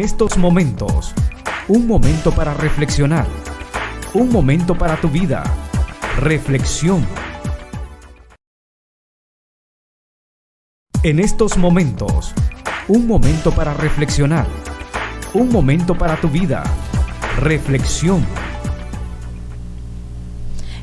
estos momentos, un momento para reflexionar, un momento para tu vida. Reflexión. En estos momentos, un momento para reflexionar, un momento para tu vida. Reflexión.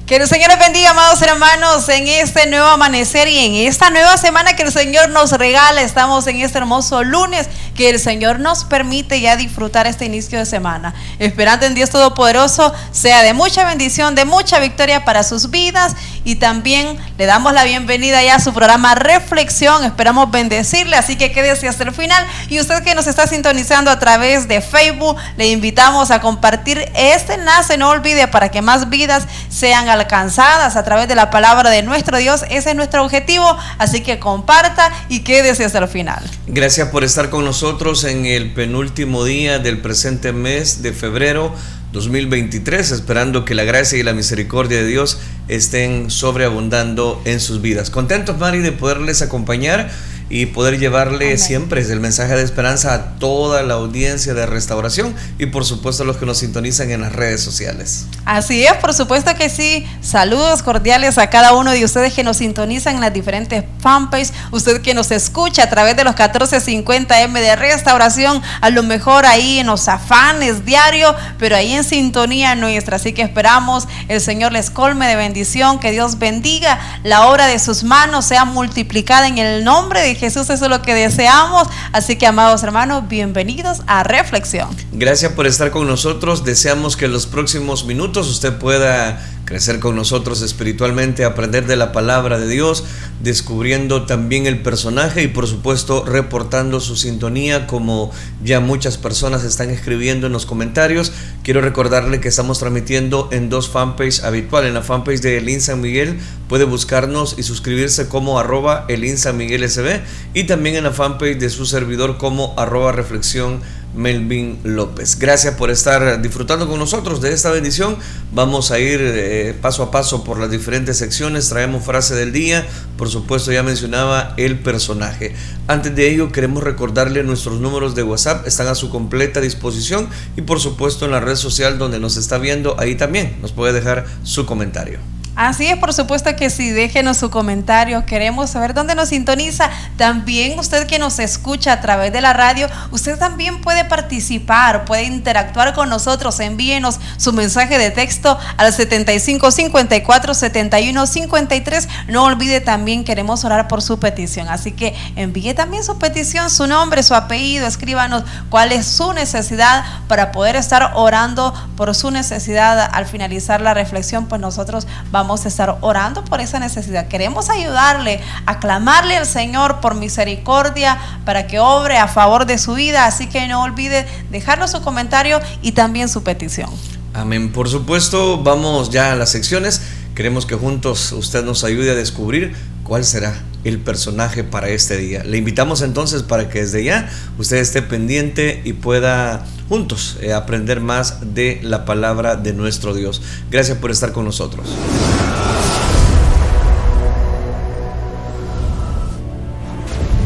Que el Señor les bendiga, amados hermanos, en este nuevo amanecer y en esta nueva semana que el Señor nos regala. Estamos en este hermoso lunes que el Señor nos permite ya disfrutar este inicio de semana. Esperando en Dios Todopoderoso sea de mucha bendición, de mucha victoria para sus vidas. Y también le damos la bienvenida ya a su programa Reflexión. Esperamos bendecirle, así que quédese hasta el final. Y usted que nos está sintonizando a través de Facebook, le invitamos a compartir este enlace. No olvide, para que más vidas sean alcanzadas a través de la palabra de nuestro Dios. Ese es nuestro objetivo, así que comparta y quédese hasta el final. Gracias por estar con nosotros en el penúltimo día del presente mes de febrero 2023, esperando que la gracia y la misericordia de Dios estén sobreabundando en sus vidas. Contentos, Mari, de poderles acompañar y poder llevarle Amén. Siempre el mensaje de esperanza a toda la audiencia de Restauración y por supuesto a los que nos sintonizan en las redes sociales. Así es, por supuesto que sí. Saludos cordiales a cada uno de ustedes que nos sintonizan en las diferentes fanpages. Usted que nos escucha a través de los 1450M de Restauración, a lo mejor ahí en los afanes diario, pero ahí en sintonía nuestra. Así que esperamos el Señor les colme de bendición, que Dios bendiga la obra de sus manos, sea multiplicada en el nombre de Jesús. Eso es lo que deseamos. Así que, amados hermanos, bienvenidos a Reflexión. Gracias por estar con nosotros. Deseamos que en los próximos minutos usted pueda crecer con nosotros espiritualmente, aprender de la palabra de Dios, descubriendo también el personaje y por supuesto reportando su sintonía, como ya muchas personas están escribiendo en los comentarios. Quiero recordarle que estamos transmitiendo en dos fanpages habituales. En la fanpage de Elín San Miguel puede buscarnos y suscribirse como @ElínSanMiguelSB, y también en la fanpage de su servidor como @Reflexión Melvin López. Gracias por estar disfrutando con nosotros de esta bendición. Vamos a ir paso a paso por las diferentes secciones. Traemos frase del día, por supuesto ya mencionaba el personaje. Antes de ello queremos recordarle nuestros números de WhatsApp, están a su completa disposición, y por supuesto en la red social donde nos está viendo, ahí también nos puede dejar su comentario. Así es, por supuesto que sí, déjenos su comentario, queremos saber dónde nos sintoniza. También usted que nos escucha a través de la radio, usted también puede participar, puede interactuar con nosotros. Envíenos su mensaje de texto al 75 54 71 53. No olvide, también queremos orar por su petición, así que envíe también su petición, su nombre, su apellido, escríbanos cuál es su necesidad para poder estar orando por su necesidad. Al finalizar la reflexión, pues nosotros vamos a estar orando por esa necesidad. Queremos ayudarle a clamarle al Señor por misericordia para que obre a favor de su vida. Así que no olvide dejarnos su comentario y también su petición. Amén. Por supuesto, vamos ya a las secciones. Queremos que juntos usted nos ayude a descubrir cuál será el personaje para este día. Le invitamos entonces para que desde ya usted esté pendiente y pueda juntos aprender más de la palabra de nuestro Dios. Gracias por estar con nosotros.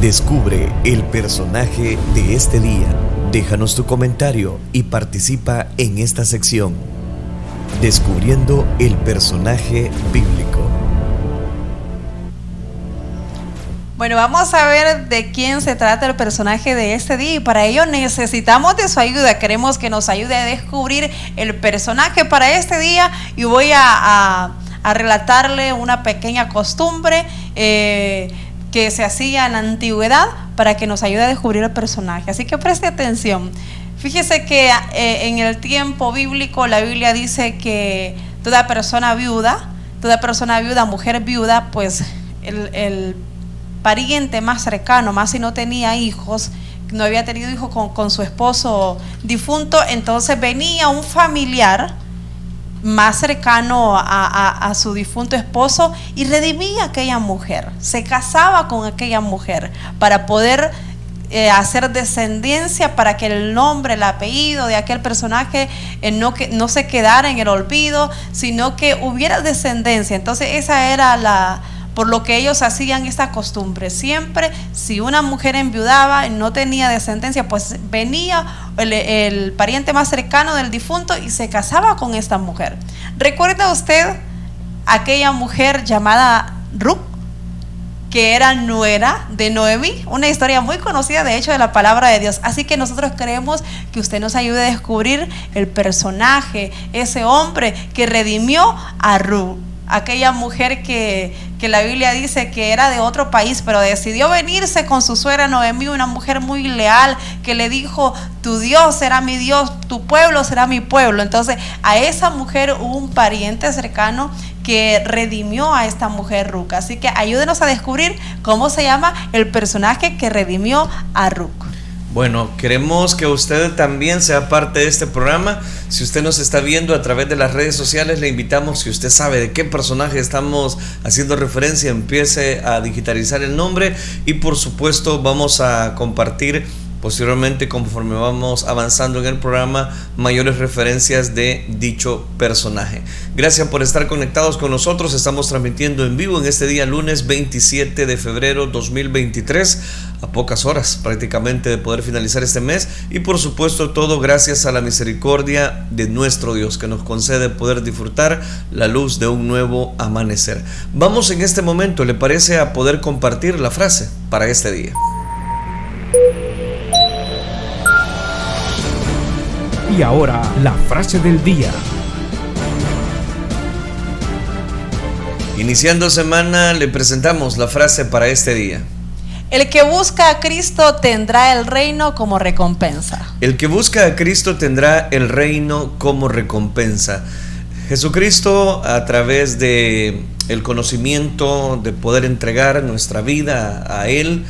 Descubre el personaje de este día. Déjanos tu comentario y participa en esta sección. Descubriendo el personaje bíblico. Bueno, vamos a ver de quién se trata el personaje de este día, y para ello necesitamos de su ayuda. Queremos que nos ayude a descubrir el personaje para este día, y voy a relatarle una pequeña costumbre que se hacía en la antigüedad para que nos ayude a descubrir el personaje. Así que preste atención. Fíjese que en el tiempo bíblico la Biblia dice que toda persona viuda, mujer viuda, pues el pariente más cercano, más si no tenía hijos, no había tenido hijos con su esposo difunto, entonces venía un familiar más cercano a su difunto esposo y redimía a aquella mujer, se casaba con aquella mujer para poder hacer descendencia, para que el nombre, el apellido de aquel personaje no se quedara en el olvido, sino que hubiera descendencia. Entonces esa era por lo que ellos hacían esta costumbre. Siempre, si una mujer enviudaba y no tenía descendencia, pues venía el pariente más cercano del difunto y se casaba con esta mujer. ¿Recuerda usted aquella mujer llamada Ruth, que era nuera de Noemí? Una historia muy conocida, de hecho, de la palabra de Dios. Así que nosotros queremos que usted nos ayude a descubrir el personaje, ese hombre que redimió a Ruth, aquella mujer que la Biblia dice que era de otro país, pero decidió venirse con su suegra Noemí, una mujer muy leal, que le dijo: tu Dios será mi Dios, tu pueblo será mi pueblo. Entonces a esa mujer hubo un pariente cercano que redimió a esta mujer Ruth. Así que ayúdenos a descubrir cómo se llama el personaje que redimió a Ruth. Bueno, queremos que usted también sea parte de este programa. Si usted nos está viendo a través de las redes sociales, le invitamos, si usted sabe de qué personaje estamos haciendo referencia, empiece a digitalizar el nombre y por supuesto vamos a compartir posteriormente, conforme vamos avanzando en el programa, mayores referencias de dicho personaje. Gracias por estar conectados con nosotros. Estamos transmitiendo en vivo en este día lunes 27 de febrero 2023, a pocas horas prácticamente de poder finalizar este mes, y por supuesto todo gracias a la misericordia de nuestro Dios, que nos concede poder disfrutar la luz de un nuevo amanecer. Vamos en este momento, ¿le parece?, a poder compartir la frase para este día. Y ahora, la frase del día. Iniciando semana, le presentamos la frase para este día. El que busca a Cristo tendrá el reino como recompensa. El que busca a Cristo tendrá el reino como recompensa. Jesucristo, a través de el conocimiento, de poder entregar nuestra vida a Él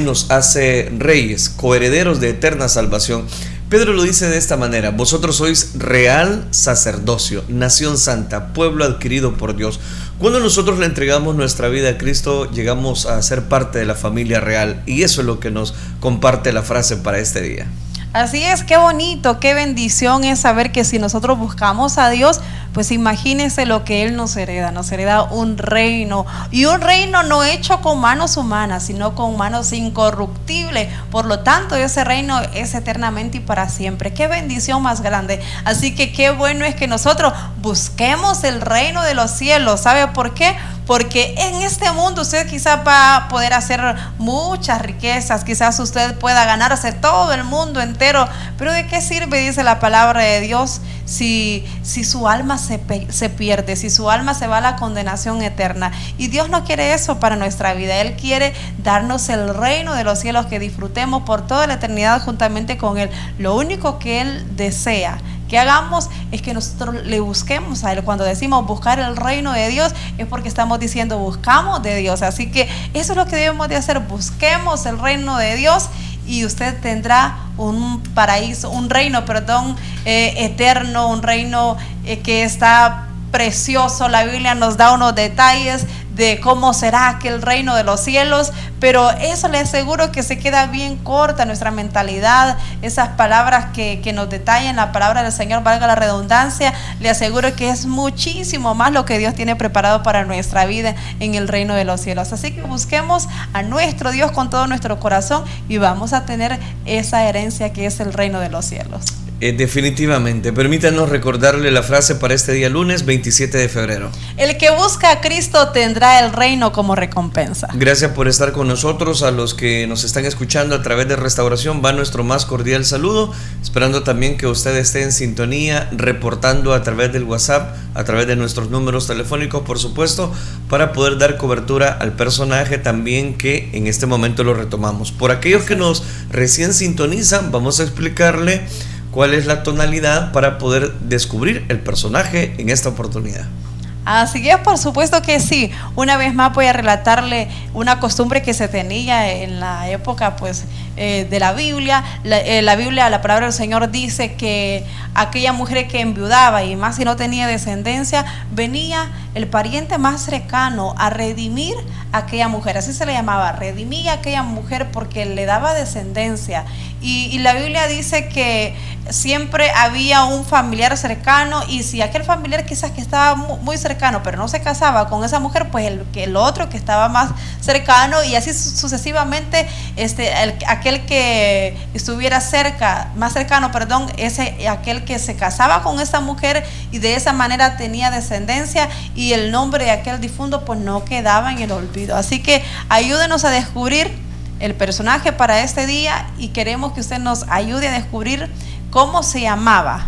nos hace reyes, coherederos de eterna salvación. Pedro lo dice de esta manera: vosotros sois real sacerdocio, nación santa, pueblo adquirido por Dios. Cuando nosotros le entregamos nuestra vida a Cristo, llegamos a ser parte de la familia real, y eso es lo que nos comparte la frase para este día. Así es, qué bonito, qué bendición es saber que si nosotros buscamos a Dios, pues imagínense lo que Él nos hereda un reino, y un reino no hecho con manos humanas, sino con manos incorruptibles. Por lo tanto, ese reino es eternamente y para siempre. Qué bendición más grande. Así que qué bueno es que nosotros busquemos el reino de los cielos. ¿Sabe por qué? Porque en este mundo usted quizás va a poder hacer muchas riquezas, quizás usted pueda ganarse todo el mundo entero, pero ¿de qué sirve, dice la palabra de Dios, si su alma se pierde, si su alma se va a la condenación eterna? Y Dios no quiere eso para nuestra vida. Él quiere darnos el reino de los cielos, que disfrutemos por toda la eternidad juntamente con Él. Lo único que Él desea que hagamos es que nosotros le busquemos a Él. Cuando decimos buscar el reino de Dios, es porque estamos diciendo buscamos de Dios. Así que eso es lo que debemos de hacer: busquemos el reino de Dios, y usted tendrá un paraíso, un reino, eterno, un reino que está precioso. La Biblia nos da unos detalles de cómo será aquel reino de los cielos, pero eso le aseguro que se queda bien corta nuestra mentalidad. Esas palabras que nos detallan la palabra del Señor, valga la redundancia, le aseguro que es muchísimo más lo que Dios tiene preparado para nuestra vida en el reino de los cielos. Así que busquemos a nuestro Dios con todo nuestro corazón y vamos a tener esa herencia que es el reino de los cielos. Definitivamente. Permítanos recordarle la frase para este día lunes 27 de febrero. El que busca a Cristo tendrá el reino como recompensa. Gracias por estar con nosotros. A los que nos están escuchando a través de Restauración va nuestro más cordial saludo, esperando también que usted esté en sintonía, reportando a través del WhatsApp, a través de nuestros números telefónicos, por supuesto, para poder dar cobertura al personaje también, que en este momento lo retomamos. Por aquellos que nos recién sintonizan, vamos a explicarle cuál es la tonalidad para poder descubrir el personaje en esta oportunidad. Así es, por supuesto que sí. Una vez más voy a relatarle una costumbre que se tenía en la época de la Biblia. La palabra del Señor dice que aquella mujer que enviudaba, y más si no tenía descendencia, venía el pariente más cercano a redimir a aquella mujer. Así se le llamaba, redimir a aquella mujer, porque le daba descendencia. Y la Biblia dice que siempre había un familiar cercano, y si aquel familiar quizás que estaba muy cercano pero no se casaba con esa mujer, pues el otro que estaba más cercano, y así sucesivamente, aquel que estuviera más cercano, aquel que se casaba con esa mujer, y de esa manera tenía descendencia, y el nombre de aquel difunto pues no quedaba en el olvido. Así que ayúdenos a descubrir el personaje para este día, y queremos que usted nos ayude a descubrir cómo se llamaba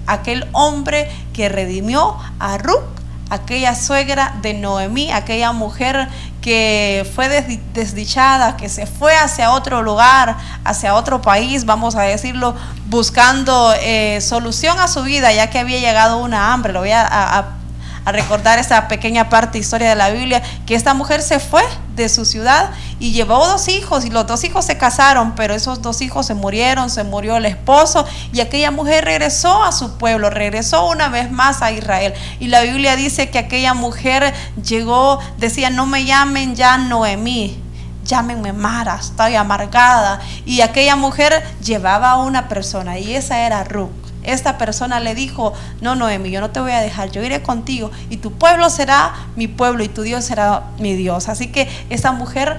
aquel hombre que redimió a Ruth, aquella suegra de Noemí, aquella mujer que fue desdichada, que se fue hacia otro lugar, hacia otro país, vamos a decirlo, buscando solución a su vida, ya que había llegado una hambre. Lo voy a recordar esa pequeña parte historia de la Biblia, que esta mujer se fue de su ciudad y llevó 2 hijos, y los 2 hijos se casaron, pero esos 2 hijos se murieron, se murió el esposo, y aquella mujer regresó a su pueblo, regresó una vez más a Israel. Y la Biblia dice que aquella mujer llegó, decía: no me llamen ya Noemí, llámenme Mara, estoy amargada. Y aquella mujer llevaba a una persona, y esa era Ruth. Esta persona le dijo: no, Noemí, yo no te voy a dejar, yo iré contigo, y tu pueblo será mi pueblo y tu Dios será mi Dios. Así que esa mujer,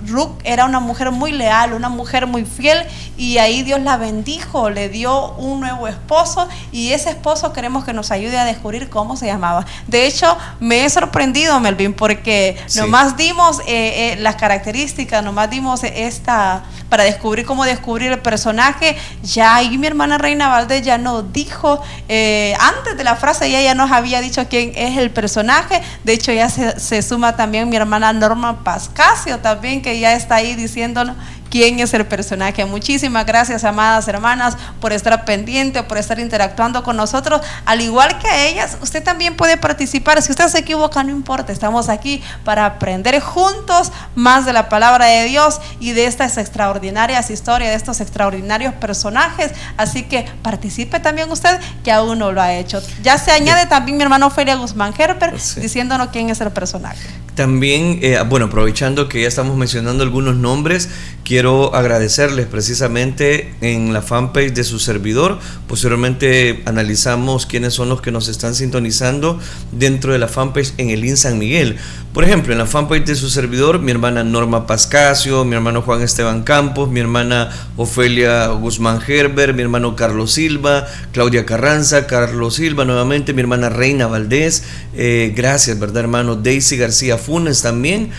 Ruth, era una mujer muy leal, una mujer muy fiel, y ahí Dios la bendijo, le dio un nuevo esposo, y ese esposo queremos que nos ayude a descubrir cómo se llamaba. De hecho, me he sorprendido, Melvin, porque nomás dimos las características, nomás dimos para descubrir cómo descubrir el personaje. Ya ahí mi hermana Reina Valdés ya nos dijo, antes de la frase ella nos había dicho quién es el personaje. De hecho ya se suma también mi hermana Norma Pascasio también, que ya está ahí diciéndonos quién es el personaje. Muchísimas gracias, amadas hermanas, por estar pendiente, por estar interactuando con nosotros. Al igual que a ellas, usted también puede participar. Si usted se equivoca, no importa, estamos aquí para aprender juntos más de la palabra de Dios y de estas extraordinarias historias, de estos extraordinarios personajes. Así que participe también usted, que aún no lo ha hecho. Ya se añade también mi hermano Ofelia Guzmán Gerber, diciéndonos quién es el personaje. También, aprovechando que ya estamos mencionando algunos nombres, quiero agradecerles precisamente en la fanpage de su servidor. Posteriormente analizamos quiénes son los que nos están sintonizando dentro de la fanpage en el IN San Miguel. Por ejemplo, en la fanpage de su servidor, mi hermana Norma Pascasio, mi hermano Juan Esteban Campos, mi hermana Ofelia Guzmán Gerber, mi hermano Carlos Silva, Claudia Carranza, Carlos Silva nuevamente, mi hermana Reina Valdés, gracias, ¿verdad, hermano? Daisy García Funes también,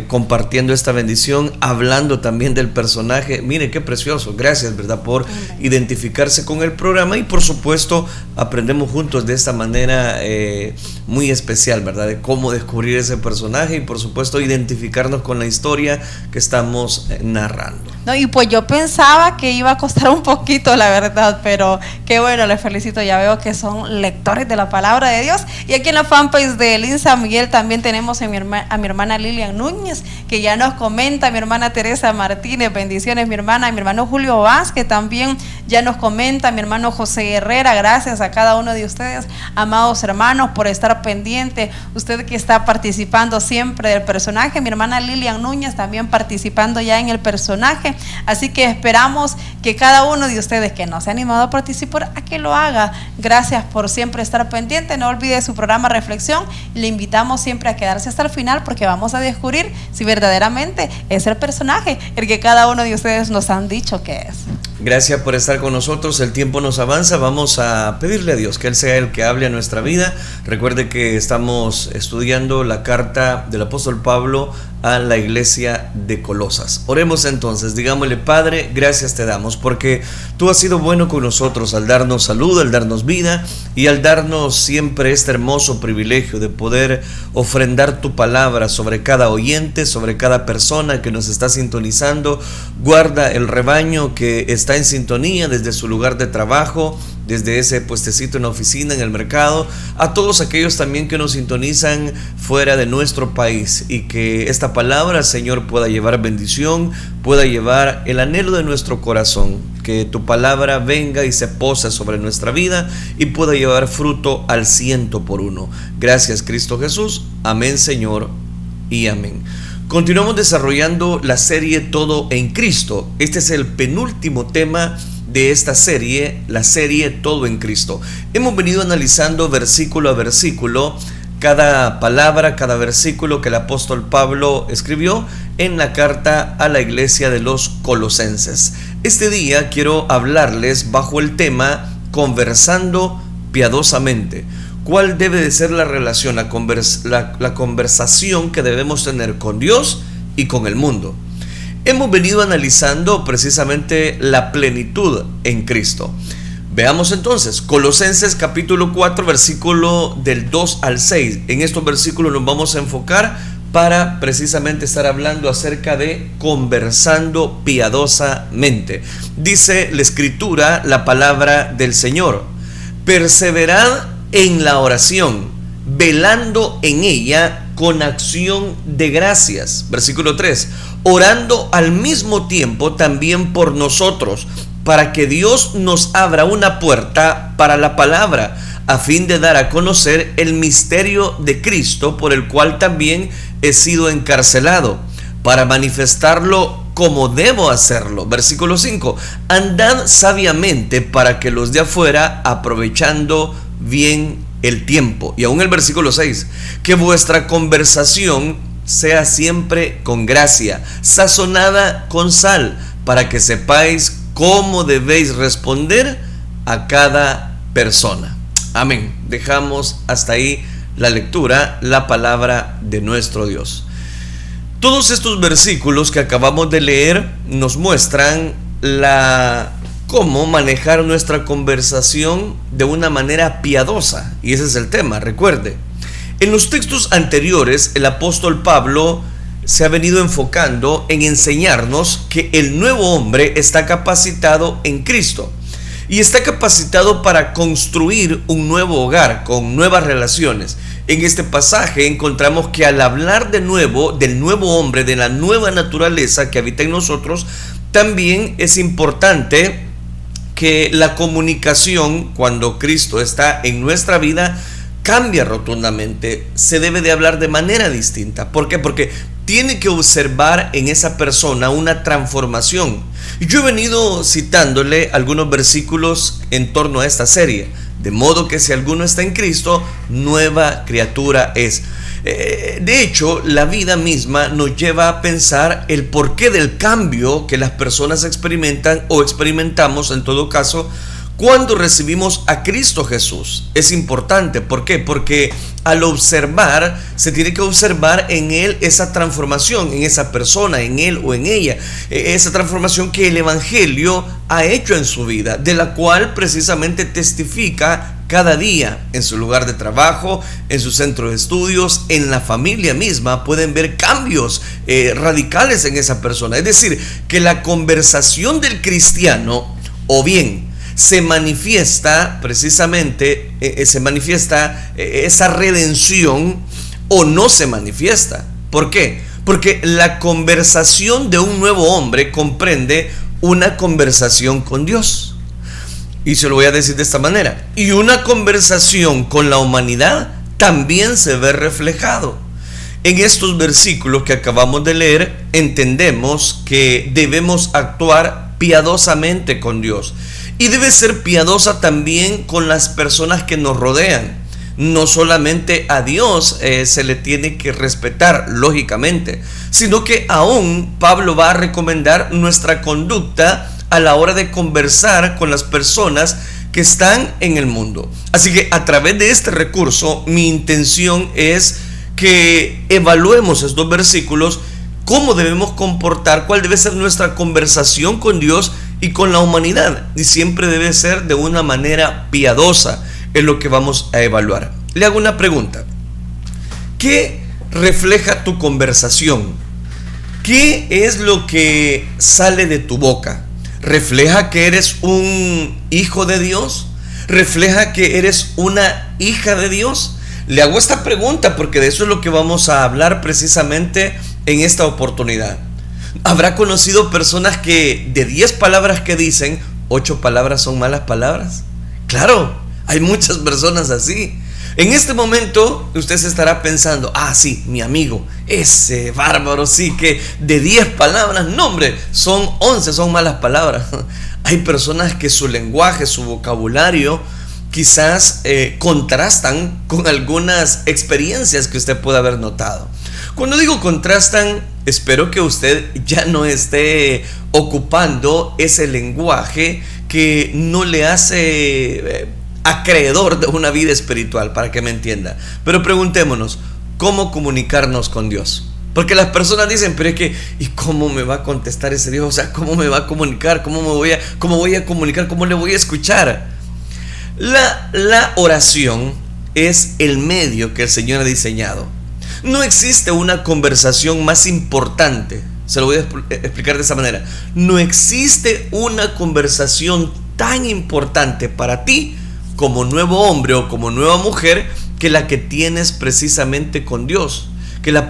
compartiendo esta bendición, hablando también del personaje. Mire qué precioso, gracias, ¿verdad?, por identificarse con el programa, y por supuesto aprendemos juntos de esta manera muy especial, ¿verdad?, de cómo descubrir ese personaje y por supuesto identificarnos con la historia que estamos narrando. No, y pues yo pensaba que iba a costar un poquito, la verdad, pero qué bueno, les felicito, ya veo que son lectores de la palabra de Dios. Y aquí en la fanpage de IN San Miguel también tenemos a mi hermana Lilian Núñez, que ya nos comenta, mi hermana Teresa Martínez, bendiciones mi hermana, y mi hermano Julio Vázquez también ya nos comenta, mi hermano José Herrera. Gracias a cada uno de ustedes, amados hermanos, por estar pendiente, usted que está participando siempre del personaje, mi hermana Lilian Núñez también participando ya en el personaje. Así que esperamos que cada uno de ustedes que no se ha animado a participar, a que lo haga. Gracias por siempre estar pendiente. No olvide su programa Reflexión. Le invitamos siempre a quedarse hasta el final, porque vamos a descubrir si verdaderamente es el personaje el que cada uno de ustedes nos han dicho que es. Gracias por estar con nosotros. El tiempo nos avanza. Vamos a pedirle a Dios que Él sea el que hable a nuestra vida. Recuerde que estamos estudiando la carta del apóstol Pablo a la iglesia de Colosas. Oremos entonces, digámosle: Padre, gracias te damos porque tú has sido bueno con nosotros al darnos salud, al darnos vida y al darnos siempre este hermoso privilegio de poder ofrendar tu palabra sobre cada oyente, sobre cada persona que nos está sintonizando. Guarda el rebaño que está en sintonía desde su lugar de trabajo, desde ese puestecito en la oficina, en el mercado, a todos aquellos también que nos sintonizan fuera de nuestro país, y que esta palabra, Señor, pueda llevar bendición, pueda llevar el anhelo de nuestro corazón, que tu palabra venga y se pose sobre nuestra vida y pueda llevar fruto al 100%. Gracias, Cristo Jesús. Amén, Señor, y amén. Continuamos desarrollando la serie Todo en Cristo. Este es el penúltimo tema de esta serie, la serie Todo en Cristo. Hemos venido analizando versículo a versículo cada palabra, cada versículo que el apóstol Pablo escribió en la carta a la iglesia de los Colosenses. Este día quiero hablarles bajo el tema Conversando piadosamente. ¿Cuál debe de ser la relación, la conversación que debemos tener con Dios y con el mundo? Hemos venido analizando precisamente la plenitud en Cristo. Veamos entonces, Colosenses capítulo 4, versículo del 2 al 6. En estos versículos nos vamos a enfocar para precisamente estar hablando acerca de conversando piadosamente. Dice la Escritura, la palabra del Señor: perseverad en la oración, velando en ella con acción de gracias. Versículo 3, orando al mismo tiempo también por nosotros, para que Dios nos abra una puerta para la palabra, a fin de dar a conocer el misterio de Cristo, por el cual también he sido encarcelado, para manifestarlo como debo hacerlo. Versículo 5, andad sabiamente para que los de afuera, aprovechando bien el tiempo. Y aún el versículo 6, que vuestra conversación sea siempre con gracia, sazonada con sal, para que sepáis cómo debéis responder a cada persona. Amén. Dejamos hasta ahí la lectura, la palabra de nuestro Dios. Todos estos versículos que acabamos de leer nos muestran cómo manejar nuestra conversación de una manera piadosa. Y ese es el tema, recuerde. En los textos anteriores, el apóstol Pablo se ha venido enfocando en enseñarnos que el nuevo hombre está capacitado en Cristo y está capacitado para construir un nuevo hogar con nuevas relaciones. En este pasaje encontramos que al hablar de nuevo del nuevo hombre, de la nueva naturaleza que habita en nosotros, también es importante que la comunicación, cuando Cristo está en nuestra vida, cambia rotundamente. Se debe de hablar de manera distinta. ¿Por qué? Porque tiene que observar en esa persona una transformación. Yo he venido citándole algunos versículos en torno a esta serie. De modo que si alguno está en Cristo, nueva criatura es. De hecho, la vida misma nos lleva a pensar el porqué del cambio que las personas experimentan o experimentamos en todo caso cuando recibimos a Cristo Jesús. Es importante, ¿por qué? Porque al observar, se tiene que observar en él esa transformación, en esa persona, en él o en ella, esa transformación que el Evangelio ha hecho en su vida, de la cual precisamente testifica cada día en su lugar de trabajo, en su centro de estudios, en la familia misma. Pueden ver cambios radicales en esa persona. Es decir, que la conversación del cristiano, o bien se manifiesta precisamente, esa redención, o no se manifiesta. ¿Por qué? Porque la conversación de un nuevo hombre comprende una conversación con Dios. Y se lo voy a decir de esta manera. Y una conversación con la humanidad también se ve reflejado. En estos versículos que acabamos de leer, entendemos que debemos actuar piadosamente con Dios. Y debe ser piadosa también con las personas que nos rodean. No solamente a Dios se le tiene que respetar, lógicamente, sino que aún Pablo va a recomendar nuestra conducta a la hora de conversar con las personas que están en el mundo. Así que a través de este recurso, mi intención es que evaluemos estos versículos, cómo debemos comportar, cuál debe ser nuestra conversación con Dios y con la humanidad, y siempre debe ser de una manera piadosa. Es lo que vamos a evaluar. Le hago una pregunta: ¿qué refleja tu conversación? ¿Qué es lo que sale de tu boca? ¿Refleja que eres un hijo de Dios? ¿Refleja que eres una hija de Dios? Le hago esta pregunta porque de eso es lo que vamos a hablar precisamente en esta oportunidad. ¿Habrá conocido personas que de 10 palabras que dicen, 8 palabras son malas palabras? Claro, hay muchas personas así. En este momento usted se estará pensando, sí, mi amigo, ese bárbaro, sí, que de 10 palabras, no hombre, son 11, son malas palabras. Hay personas que su lenguaje, su vocabulario, quizás contrastan con algunas experiencias que usted puede haber notado. Cuando digo contrastan, espero que usted ya no esté ocupando ese lenguaje que no le hace acreedor de una vida espiritual, para que me entienda. Pero preguntémonos, ¿cómo comunicarnos con Dios? Porque las personas dicen, pero es que, ¿y cómo me va a contestar ese Dios? O sea, ¿cómo me va a comunicar? ¿Cómo voy a comunicar? ¿Cómo le voy a escuchar? La oración es el medio que el Señor ha diseñado. No existe una conversación más importante. Se lo voy a explicar de esa manera. No existe una conversación tan importante para ti como nuevo hombre o como nueva mujer que la que tienes precisamente con Dios, que la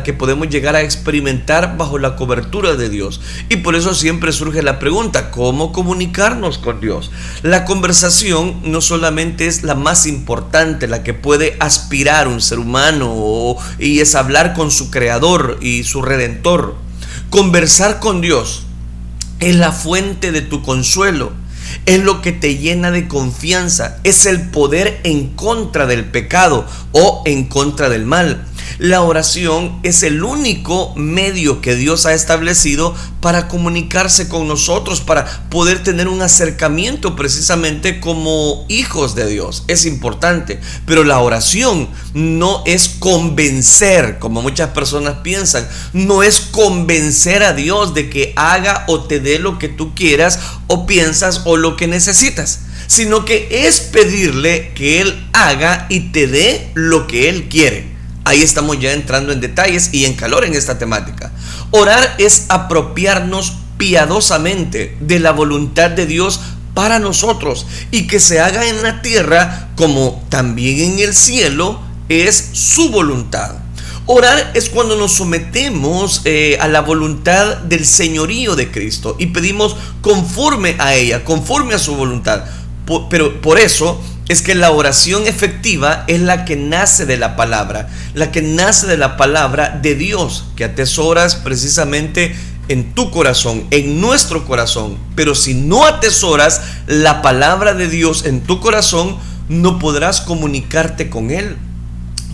que podemos llegar a experimentar bajo la cobertura de Dios. Y por eso siempre surge la pregunta, ¿cómo comunicarnos con Dios? La conversación no solamente es la más importante, la que puede aspirar un ser humano, y es hablar con su Creador y su Redentor. Conversar con Dios es la fuente de tu consuelo, es lo que te llena de confianza, es el poder en contra del pecado o en contra del mal. La oración es el único medio que Dios ha establecido para comunicarse con nosotros, para poder tener un acercamiento precisamente como hijos de Dios. Es importante, pero la oración no es convencer, como muchas personas piensan. No es convencer a Dios de que haga o te dé lo que tú quieras o piensas o lo que necesitas, sino que es pedirle que Él haga y te dé lo que Él quiere. Ahí estamos ya entrando en detalles y en calor en esta temática. Orar es apropiarnos piadosamente de la voluntad de Dios para nosotros, y que se haga en la tierra como también en el cielo es su voluntad. Orar es cuando nos sometemos a la voluntad del señorío de Cristo y pedimos conforme a ella, conforme a su voluntad. Pero por eso es que la oración efectiva es la que nace de la palabra, de Dios, que atesoras precisamente en tu corazón, en nuestro corazón. Pero si no atesoras la palabra de Dios en tu corazón, no podrás comunicarte con Él.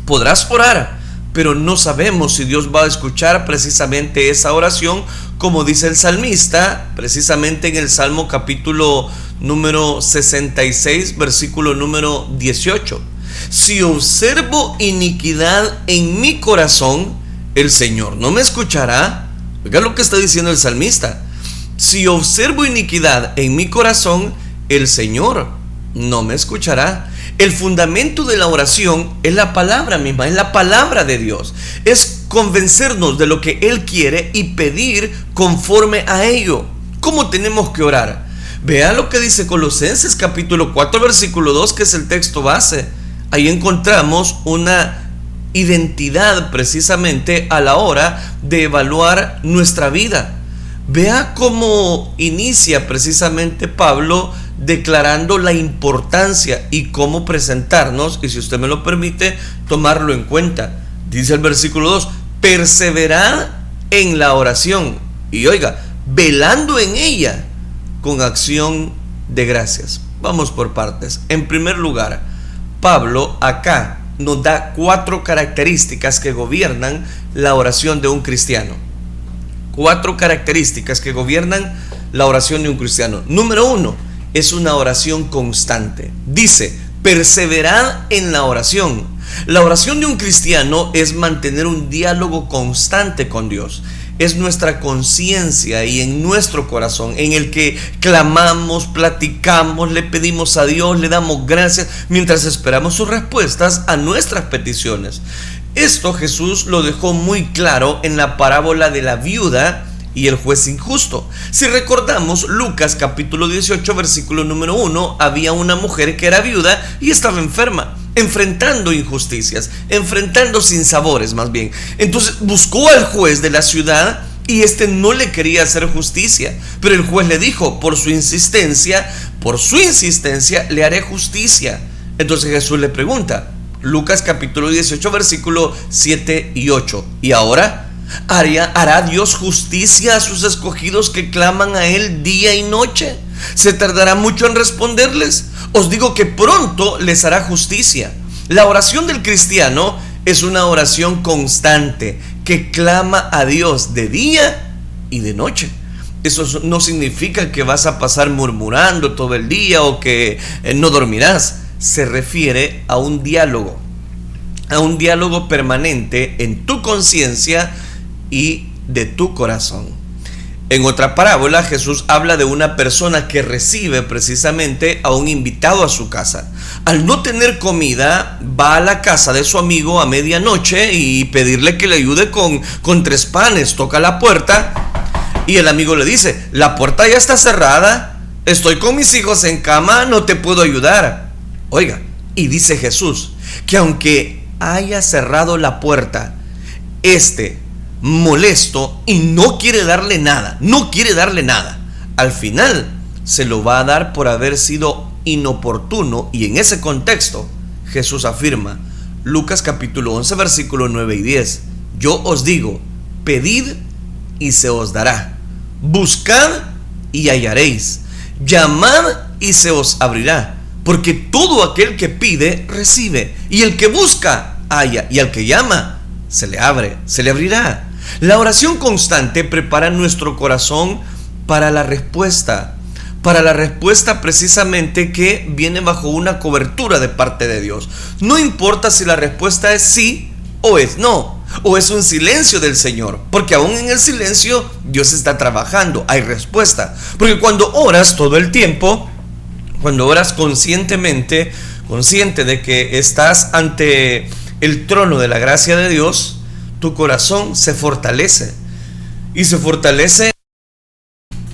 Podrás orar, pero no sabemos si Dios va a escuchar precisamente esa oración, como dice el salmista, precisamente en el Salmo capítulo número 66, versículo número 18. Si observo iniquidad en mi corazón, el Señor no me escuchará. Oiga lo que está diciendo el salmista. Si observo iniquidad en mi corazón, el Señor no me escuchará. El fundamento de la oración es la palabra misma, es la palabra de Dios. Es convencernos de lo que Él quiere y pedir conforme a ello. ¿Cómo tenemos que orar? Vea lo que dice Colosenses capítulo 4 versículo 2, que es el texto base. Ahí encontramos una identidad precisamente a la hora de evaluar nuestra vida. Vea cómo inicia precisamente Pablo declarando la importancia y cómo presentarnos, y si usted me lo permite, tomarlo en cuenta. Dice el versículo 2, perseverad en la oración, y oiga, velando en ella con acción de gracias. Vamos por partes. En primer lugar, Pablo acá nos da 4 características que gobiernan la oración de un cristiano. 4 características que gobiernan la oración de un cristiano. Número 1, es una oración constante. Dice, perseverad en la oración. La oración de un cristiano es mantener un diálogo constante con Dios. Es nuestra conciencia y en nuestro corazón en el que clamamos, platicamos, le pedimos a Dios, le damos gracias mientras esperamos sus respuestas a nuestras peticiones. Esto Jesús lo dejó muy claro en la parábola de la viuda y el juez injusto. Si recordamos Lucas capítulo 18 versículo número 1, había una mujer que era viuda y estaba enferma, enfrentando injusticias, enfrentando sinsabores más bien. Entonces buscó al juez de la ciudad y este no le quería hacer justicia, pero el juez le dijo, por su insistencia le haré justicia. Entonces Jesús le pregunta, Lucas capítulo 18 versículo 7 y 8, ¿y ahora ¿Hará Dios justicia a sus escogidos que claman a Él día y noche? ¿Se tardará mucho en responderles? Os digo que pronto les hará justicia. La oración del cristiano es una oración constante que clama a Dios de día y de noche. Eso no significa que vas a pasar murmurando todo el día o que no dormirás. Se refiere a un diálogo permanente en tu conciencia y de tu corazón. En otra parábola, Jesús habla de una persona que recibe precisamente a un invitado a su casa. Al no tener comida, va a la casa de su amigo a medianoche y pedirle que le ayude con 3 panes. Toca la puerta y el amigo le dice: la puerta ya está cerrada, estoy con mis hijos en cama, no te puedo ayudar. Oiga, y dice Jesús que aunque haya cerrado la puerta, molesto y no quiere darle nada, al final se lo va a dar por haber sido inoportuno. Y en ese contexto Jesús afirma, Lucas capítulo 11 versículo 9 y 10: yo os digo, pedid y se os dará, buscad y hallaréis, llamad y se os abrirá, porque todo aquel que pide recibe, y el que busca halla, y al que llama se le abrirá. La oración constante prepara nuestro corazón para la respuesta precisamente que viene bajo una cobertura de parte de Dios. No importa si la respuesta es sí o es no, o es un silencio del Señor, porque aún en el silencio Dios está trabajando, hay respuesta. Porque cuando oras todo el tiempo, cuando oras consciente de que estás ante el trono de la gracia de Dios, tu corazón se fortalece, y se fortalece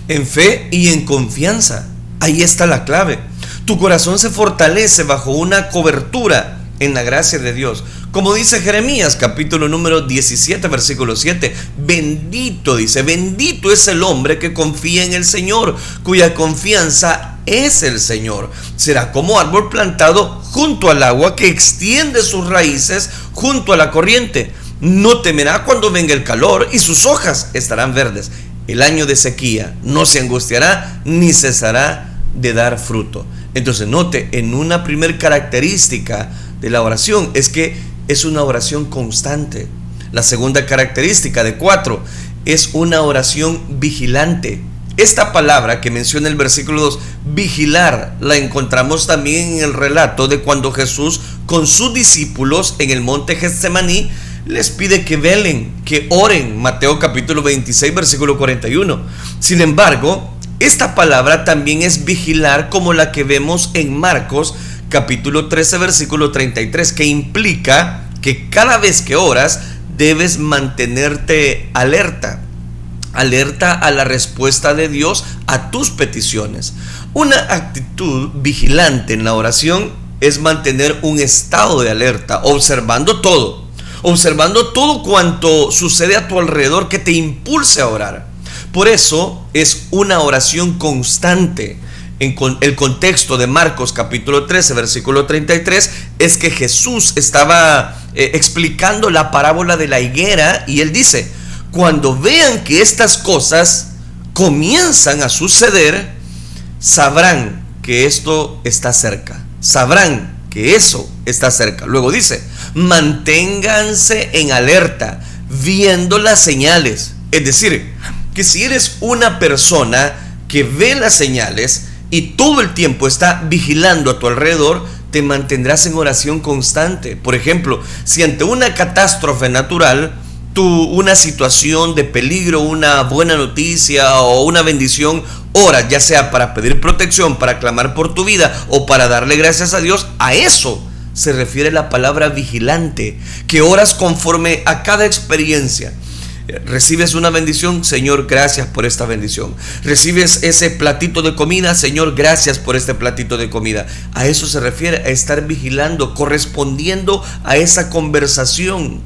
en fe y en confianza. Ahí está la clave. Tu corazón se fortalece bajo una cobertura en la gracia de Dios. Como dice Jeremías capítulo número 17 versículo 7, bendito es el hombre que confía en el Señor, cuya confianza es el Señor. Será como árbol plantado junto al agua, que extiende sus raíces junto a la corriente. No temerá cuando venga el calor, y sus hojas estarán verdes. El año de sequía no se angustiará ni cesará de dar fruto. Entonces note, en una primer característica de la oración es que es una oración constante. La segunda característica de 4 es una oración vigilante. Esta palabra que menciona el versículo 2, vigilar, la encontramos también en el relato de cuando Jesús con sus discípulos en el monte Getsemaní les pide que velen, que oren. Mateo capítulo 26 versículo 41. Sin embargo, esta palabra también es vigilar, como la que vemos en Marcos capítulo 13 versículo 33, que implica que cada vez que oras debes mantenerte alerta a la respuesta de Dios a tus peticiones. Una actitud vigilante en la oración es mantener un estado de alerta, observando todo cuanto sucede a tu alrededor que te impulse a orar. Por eso es una oración constante. En el contexto de Marcos capítulo 13 versículo 33 es que Jesús estaba explicando la parábola de la higuera, y él dice: cuando vean que estas cosas comienzan a suceder, sabrán que esto está cerca, sabrán que eso está cerca. Luego dice: manténganse en alerta, viendo las señales. Es decir, que si eres una persona que ve las señales y todo el tiempo está vigilando a tu alrededor, te mantendrás en oración constante. Por ejemplo, si ante una catástrofe natural, una situación de peligro, una buena noticia o una bendición, oras, ya sea para pedir protección, para clamar por tu vida o para darle gracias a Dios. A eso se refiere la palabra vigilante, que oras conforme a cada experiencia. Recibes una bendición, Señor, gracias por esta bendición. Recibes ese platito de comida, Señor, gracias por este platito de comida. A eso se refiere, a estar vigilando, correspondiendo a esa conversación.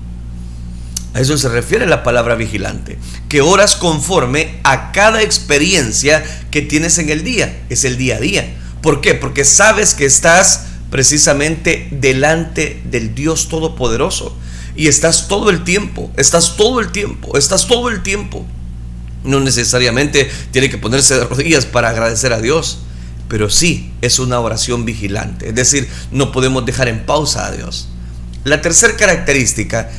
A eso se refiere la palabra vigilante, que oras conforme a cada experiencia que tienes en el día. Es el día a día. ¿Por qué? Porque sabes que estás precisamente delante del Dios Todopoderoso. y estás todo el tiempo. No necesariamente tiene que ponerse de rodillas para agradecer a Dios, pero sí es una oración vigilante. Es decir, no podemos dejar en pausa a Dios. La tercera característica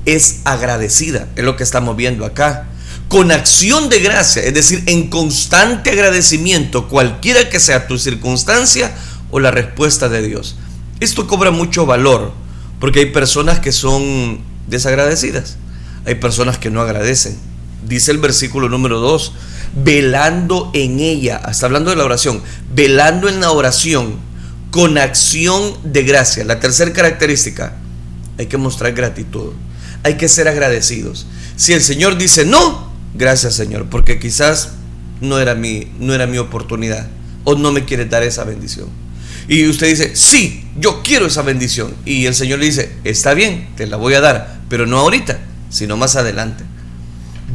es agradecida, es lo que estamos viendo acá. Con acción de gracia, es decir, en constante agradecimiento, cualquiera que sea tu circunstancia o la respuesta de Dios. Esto cobra mucho valor, porque hay personas que son desagradecidas, hay personas que no agradecen. Dice el versículo número 2, velando en ella, está hablando de la oración, velando en la oración, con acción de gracia. La tercera característica, hay que mostrar gratitud, hay que ser agradecidos. Si el Señor dice no, gracias Señor, porque quizás no era mi oportunidad, o no me quiere dar esa bendición. Y usted dice, sí, yo quiero esa bendición, y el Señor le dice, está bien, te la voy a dar, pero no ahorita, sino más adelante.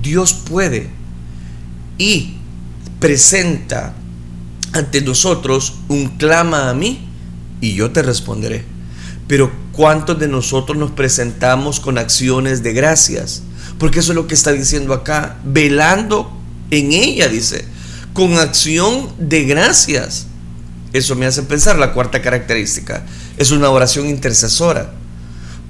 Dios puede y presenta ante nosotros un clama a mí y yo te responderé. Pero ¿cuántos de nosotros nos presentamos con acciones de gracias? Porque eso es lo que está diciendo acá, velando en ella, dice, con acción de gracias. Eso me hace pensar, la cuarta característica es una oración intercesora.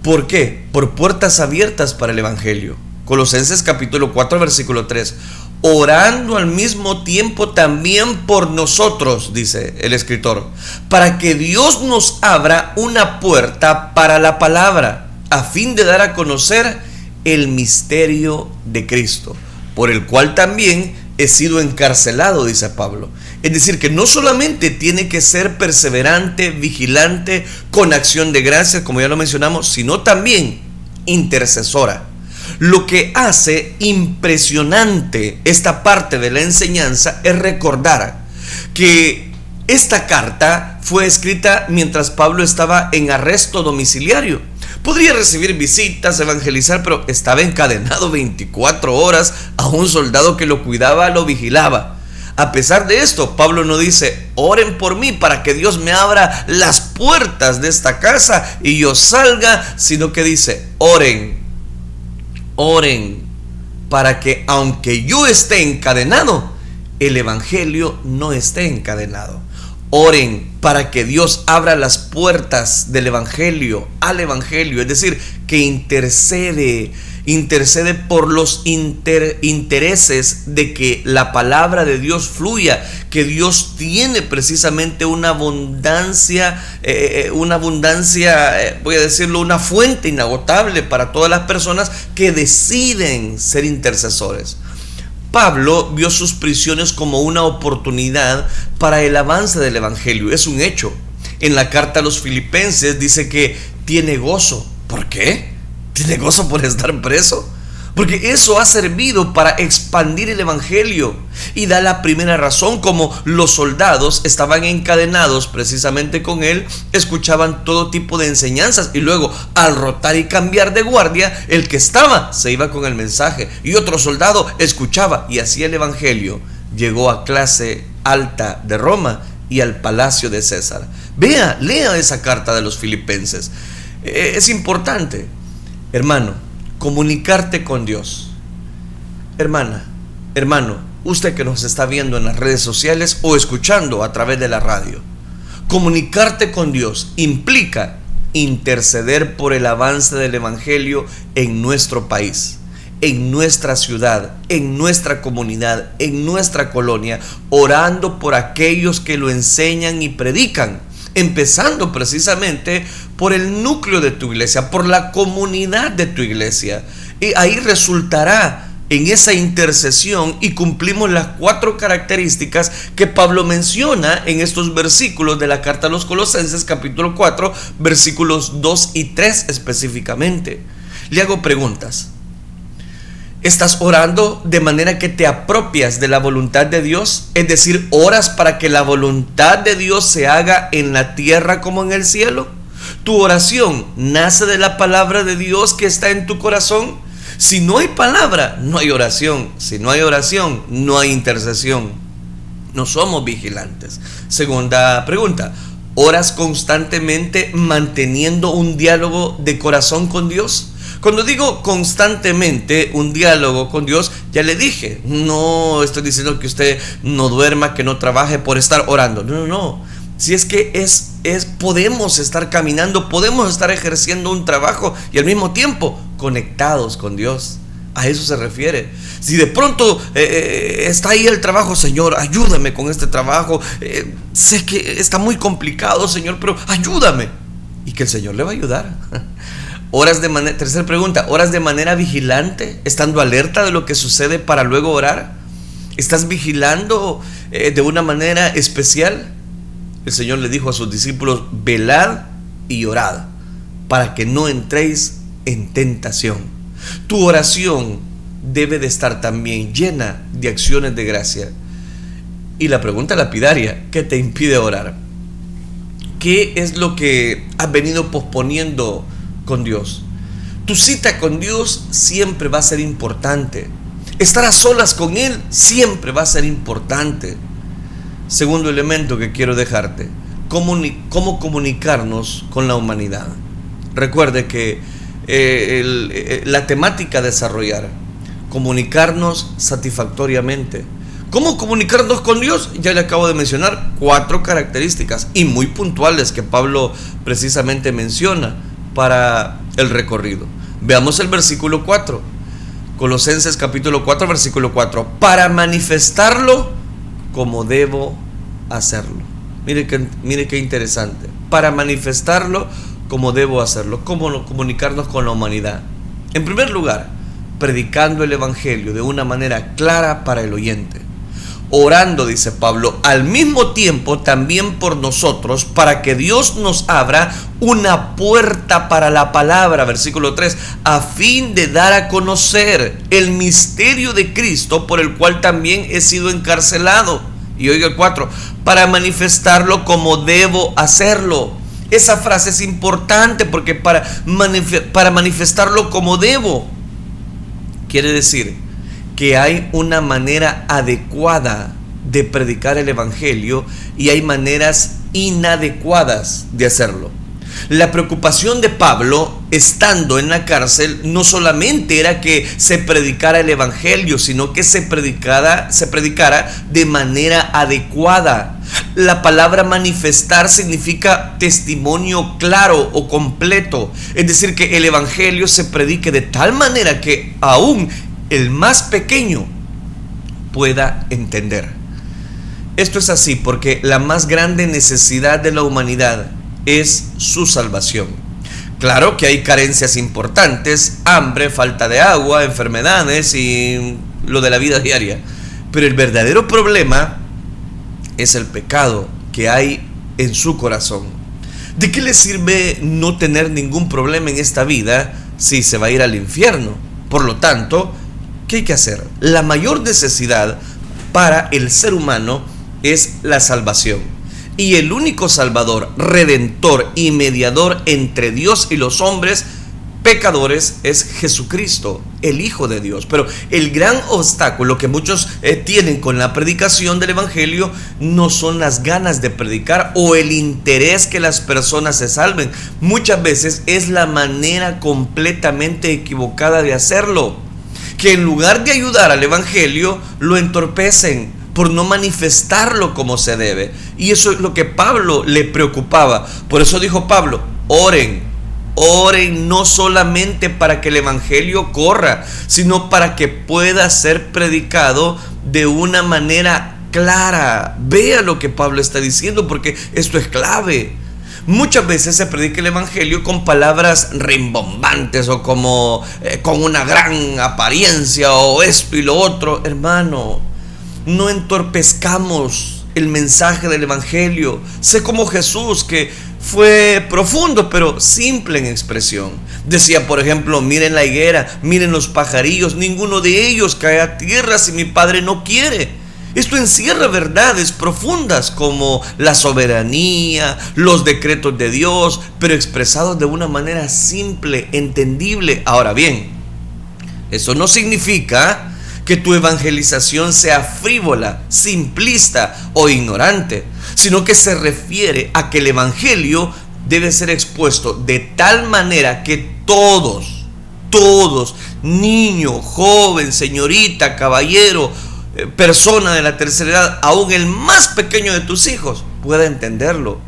¿Por qué? Por puertas abiertas para el Evangelio. Colosenses capítulo 4 versículo 3, orando al mismo tiempo también por nosotros, dice el escritor, para que Dios nos abra una puerta para la palabra, a fin de dar a conocer el misterio de Cristo, por el cual también he sido encarcelado, dice Pablo. Es decir, que no solamente tiene que ser perseverante, vigilante, con acción de gracias, como ya lo mencionamos, sino también intercesora. Lo que hace impresionante esta parte de la enseñanza es recordar que esta carta fue escrita mientras Pablo estaba en arresto domiciliario. Podría recibir visitas, evangelizar, pero estaba encadenado 24 horas a un soldado que lo cuidaba, lo vigilaba. A pesar de esto, Pablo no dice, oren por mí para que Dios me abra las puertas de esta casa y yo salga, sino que dice, oren para que aunque yo esté encadenado, el evangelio no esté encadenado. Oren para que Dios abra las puertas del evangelio al evangelio, es decir, que intercede por los intereses de que la palabra de Dios fluya, que Dios tiene precisamente una abundancia, voy a decirlo, una fuente inagotable para todas las personas que deciden ser intercesores. Pablo vio sus prisiones como una oportunidad para el avance del evangelio. Es un hecho. En la carta a los Filipenses dice que tiene gozo. ¿Por qué? ¿Tiene gozo por estar preso? Porque eso ha servido para expandir el evangelio. Y da la primera razón, como los soldados estaban encadenados precisamente con él, escuchaban todo tipo de enseñanzas y luego al rotar y cambiar de guardia, el que estaba se iba con el mensaje y otro soldado escuchaba, y así el evangelio llegó a clase alta de Roma y al palacio de César. Lea esa carta de los Filipenses. Es importante, hermano, comunicarte con Dios. Hermano, usted que nos está viendo en las redes sociales o escuchando a través de la radio, comunicarte con Dios implica interceder por el avance del evangelio en nuestro país, en nuestra ciudad, en nuestra comunidad, en nuestra colonia, orando por aquellos que lo enseñan y predican, empezando precisamente por el núcleo de tu iglesia, por la comunidad de tu iglesia. Y ahí resultará en esa intercesión y cumplimos las 4 características que Pablo menciona en estos versículos de la carta a los Colosenses, capítulo 4, versículos 2 y 3 específicamente. Le hago preguntas. ¿Estás orando de manera que te apropias de la voluntad de Dios? Es decir, ¿oras para que la voluntad de Dios se haga en la tierra como en el cielo? ¿Tu oración nace de la palabra de Dios que está en tu corazón? Si no hay palabra, no hay oración. Si no hay oración, no hay intercesión. No somos vigilantes. Segunda pregunta. ¿Oras constantemente manteniendo un diálogo de corazón con Dios? Cuando digo constantemente un diálogo con Dios, ya le dije, no estoy diciendo que usted no duerma, que no trabaje por estar orando. No. Si es que podemos estar caminando, podemos estar ejerciendo un trabajo y al mismo tiempo conectados con Dios. A eso se refiere. Si de pronto está ahí el trabajo, Señor, ayúdame con este trabajo. Sé que está muy complicado, Señor, pero ayúdame. Y que el Señor le va a ayudar. Tercera pregunta, ¿oras de manera vigilante, estando alerta de lo que sucede para luego orar? ¿Estás vigilando de una manera especial? El Señor le dijo a sus discípulos, velad y orad, para que no entréis en tentación. Tu oración debe de estar también llena de acciones de gracia. Y la pregunta lapidaria, ¿qué te impide orar? ¿Qué es lo que has venido posponiendo con Dios? Tu cita con Dios siempre va a ser importante. Estar a solas con Él siempre va a ser importante. Segundo elemento que quiero dejarte, cómo comunicarnos con la humanidad. Recuerde que la temática a desarrollar, comunicarnos satisfactoriamente. ¿Cómo comunicarnos con Dios? Ya le acabo de mencionar 4 características y muy puntuales que Pablo precisamente menciona para el recorrido. Veamos el versículo 4, Colosenses capítulo 4, versículo 4. Para manifestarlo como debo hacerlo. Mire qué interesante. Para manifestarlo como debo hacerlo. ¿Cómo comunicarnos con la humanidad? En primer lugar, predicando el evangelio de una manera clara para el oyente. Orando, dice Pablo, al mismo tiempo también por nosotros, para que Dios nos abra una puerta para la palabra, versículo 3, a fin de dar a conocer el misterio de Cristo, por el cual también he sido encarcelado. Y oiga el 4, para manifestarlo como debo hacerlo. Esa frase es importante porque para manifestarlo como debo, quiere decir que hay una manera adecuada de predicar el evangelio y hay maneras inadecuadas de hacerlo. La preocupación de Pablo, estando en la cárcel, no solamente era que se predicara el evangelio, sino que se predicara de manera adecuada. La palabra manifestar significa testimonio claro o completo, es decir, que el evangelio se predique de tal manera que aún el más pequeño pueda entender. Esto es así porque la más grande necesidad de la humanidad es su salvación. Claro que hay carencias importantes, hambre, falta de agua, enfermedades y lo de la vida diaria, pero el verdadero problema es el pecado que hay en su corazón. ¿De qué le sirve no tener ningún problema en esta vida si se va a ir al infierno? Por lo tanto, ¿qué hay que hacer? La mayor necesidad para el ser humano es la salvación. Y el único Salvador, Redentor y mediador entre Dios y los hombres pecadores es Jesucristo, el Hijo de Dios. Pero el gran obstáculo que muchos tienen con la predicación del Evangelio no son las ganas de predicar o el interés que las personas se salven. Muchas veces es la manera completamente equivocada de hacerlo, que en lugar de ayudar al Evangelio lo entorpecen por no manifestarlo como se debe. Y eso es lo que Pablo le preocupaba. Por eso dijo Pablo, oren no solamente para que el evangelio corra, sino para que pueda ser predicado de una manera clara. Vea lo que Pablo está diciendo, porque esto es clave. Muchas veces se predica el evangelio con palabras rimbombantes o como con una gran apariencia o esto y lo otro. Hermano, no entorpezcamos el mensaje del evangelio. Sé como Jesús, que fue profundo pero simple en expresión. Decía, por ejemplo, miren la higuera, miren los pajarillos, ninguno de ellos cae a tierra si mi Padre no quiere. Esto encierra verdades profundas como la soberanía, los decretos de Dios, pero expresados de una manera simple, entendible. Ahora bien, eso no significa que tu evangelización sea frívola, simplista o ignorante, sino que se refiere a que el evangelio debe ser expuesto de tal manera que todos todos, niño, joven, señorita, caballero, persona de la tercera edad, aún el más pequeño de tus hijos, pueda entenderlo.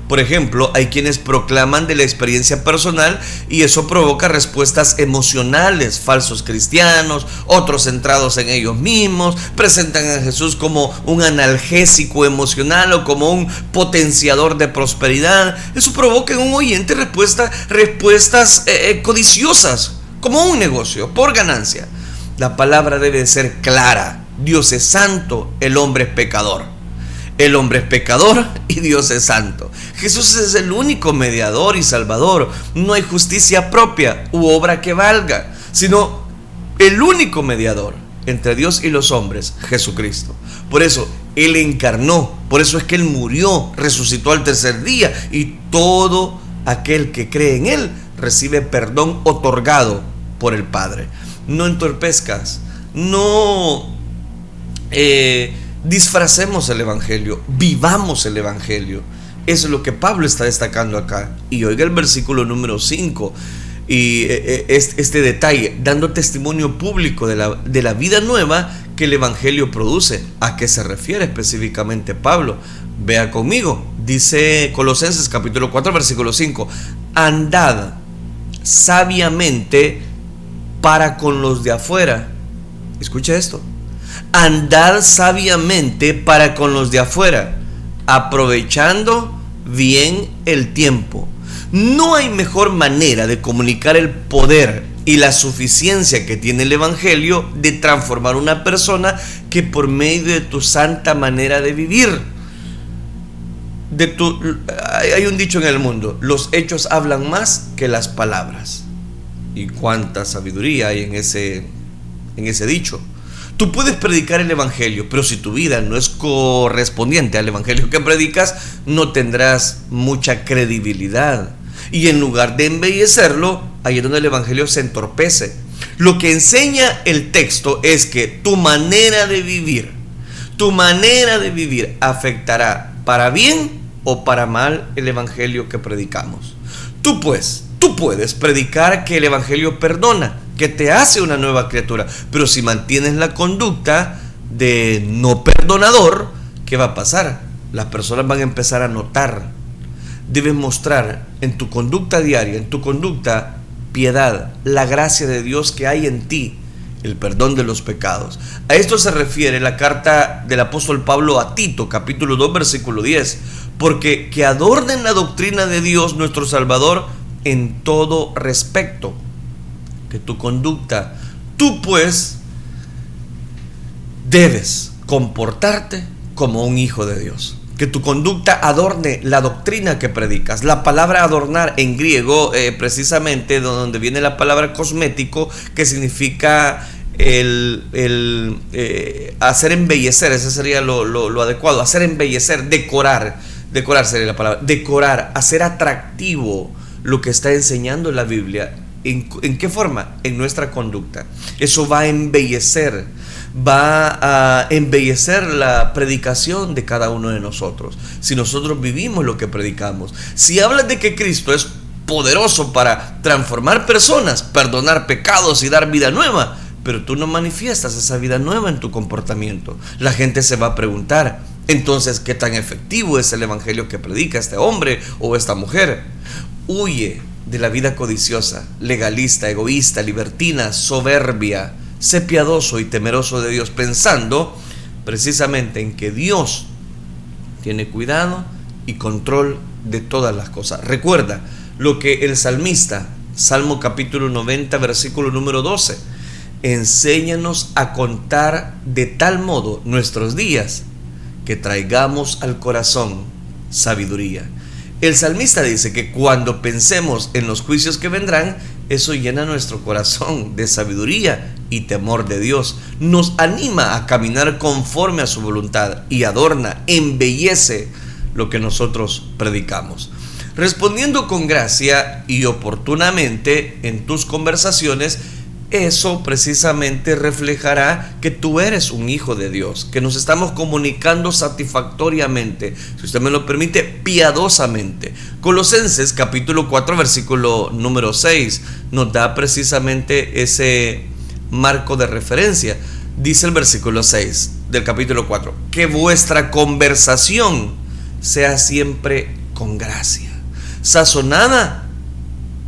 Por ejemplo, hay quienes proclaman de la experiencia personal y eso provoca respuestas emocionales, falsos cristianos, otros centrados en ellos mismos, presentan a Jesús como un analgésico emocional o como un potenciador de prosperidad. Eso provoca en un oyente respuestas codiciosas, como un negocio, por ganancia. La palabra debe ser clara: Dios es santo, el hombre es pecador. El hombre es pecador y Dios es santo. Jesús es el único mediador y salvador. No hay justicia propia u obra que valga, sino el único mediador entre Dios y los hombres, Jesucristo. Por eso Él encarnó, por eso es que Él murió, resucitó al tercer día, y todo aquel que cree en Él recibe perdón otorgado por el Padre. No entorpezcas, no disfracemos el Evangelio, vivamos el Evangelio. Eso es lo que Pablo está destacando acá. Y oiga el versículo número 5 y este detalle, dando testimonio público de la vida nueva que el Evangelio produce. ¿A qué se refiere específicamente Pablo? Vea conmigo, dice Colosenses capítulo 4 versículo 5: andad sabiamente para con los de afuera. Escucha esto: andad sabiamente para con los de afuera, aprovechando bien el tiempo. No hay mejor manera de comunicar el poder y la suficiencia que tiene el Evangelio de transformar una persona que por medio de tu santa manera de vivir. Hay un dicho en el mundo: los hechos hablan más que las palabras. Y cuánta sabiduría hay en ese dicho. Tú puedes predicar el Evangelio, pero si tu vida no es correspondiente al Evangelio que predicas, no tendrás mucha credibilidad. Y en lugar de embellecerlo, ahí es donde el Evangelio se entorpece. Lo que enseña el texto es que tu manera de vivir afectará para bien o para mal el Evangelio que predicamos. Tú puedes predicar que el Evangelio perdona, que te hace una nueva criatura, pero si mantienes la conducta de no perdonador, ¿qué va a pasar? Las personas van a empezar a notar. Debes mostrar en tu conducta diaria, en tu conducta, piedad, la gracia de Dios que hay en ti, el perdón de los pecados. A esto se refiere la carta del apóstol Pablo a Tito, capítulo 2, versículo 10, porque que adornen la doctrina de Dios nuestro Salvador en todo respecto. Que tu conducta, tú pues debes comportarte como un hijo de Dios. Que tu conducta adorne la doctrina que predicas. La palabra adornar en griego, precisamente donde viene la palabra cosmético, que significa hacer embellecer. Ese sería lo adecuado. Hacer embellecer, decorar sería la palabra. Decorar, hacer atractivo lo que está enseñando la Biblia. ¿En qué forma? En nuestra conducta. Eso va a embellecer la predicación de cada uno de nosotros. Si nosotros vivimos lo que predicamos. Si hablas de que Cristo es poderoso para transformar personas, perdonar pecados y dar vida nueva, pero tú no manifiestas esa vida nueva en tu comportamiento, la gente se va a preguntar: entonces, ¿qué tan efectivo es el Evangelio que predica este hombre o esta mujer? Huye de la vida codiciosa, legalista, egoísta, libertina, soberbia. Sé piadoso y temeroso de Dios, pensando precisamente en que Dios tiene cuidado y control de todas las cosas. Recuerda lo que el salmista, Salmo capítulo 90, versículo número 12: enséñanos a contar de tal modo nuestros días que traigamos al corazón sabiduría. El salmista dice que cuando pensemos en los juicios que vendrán, eso llena nuestro corazón de sabiduría y temor de Dios. Nos anima a caminar conforme a su voluntad y adorna, embellece lo que nosotros predicamos. Respondiendo con gracia y oportunamente en tus conversaciones, eso precisamente reflejará que tú eres un hijo de Dios, que nos estamos comunicando satisfactoriamente, si usted me lo permite, piadosamente. Colosenses capítulo 4 versículo número 6 nos da precisamente ese marco de referencia. Dice el versículo 6 del capítulo 4, que vuestra conversación sea siempre con gracia, sazonada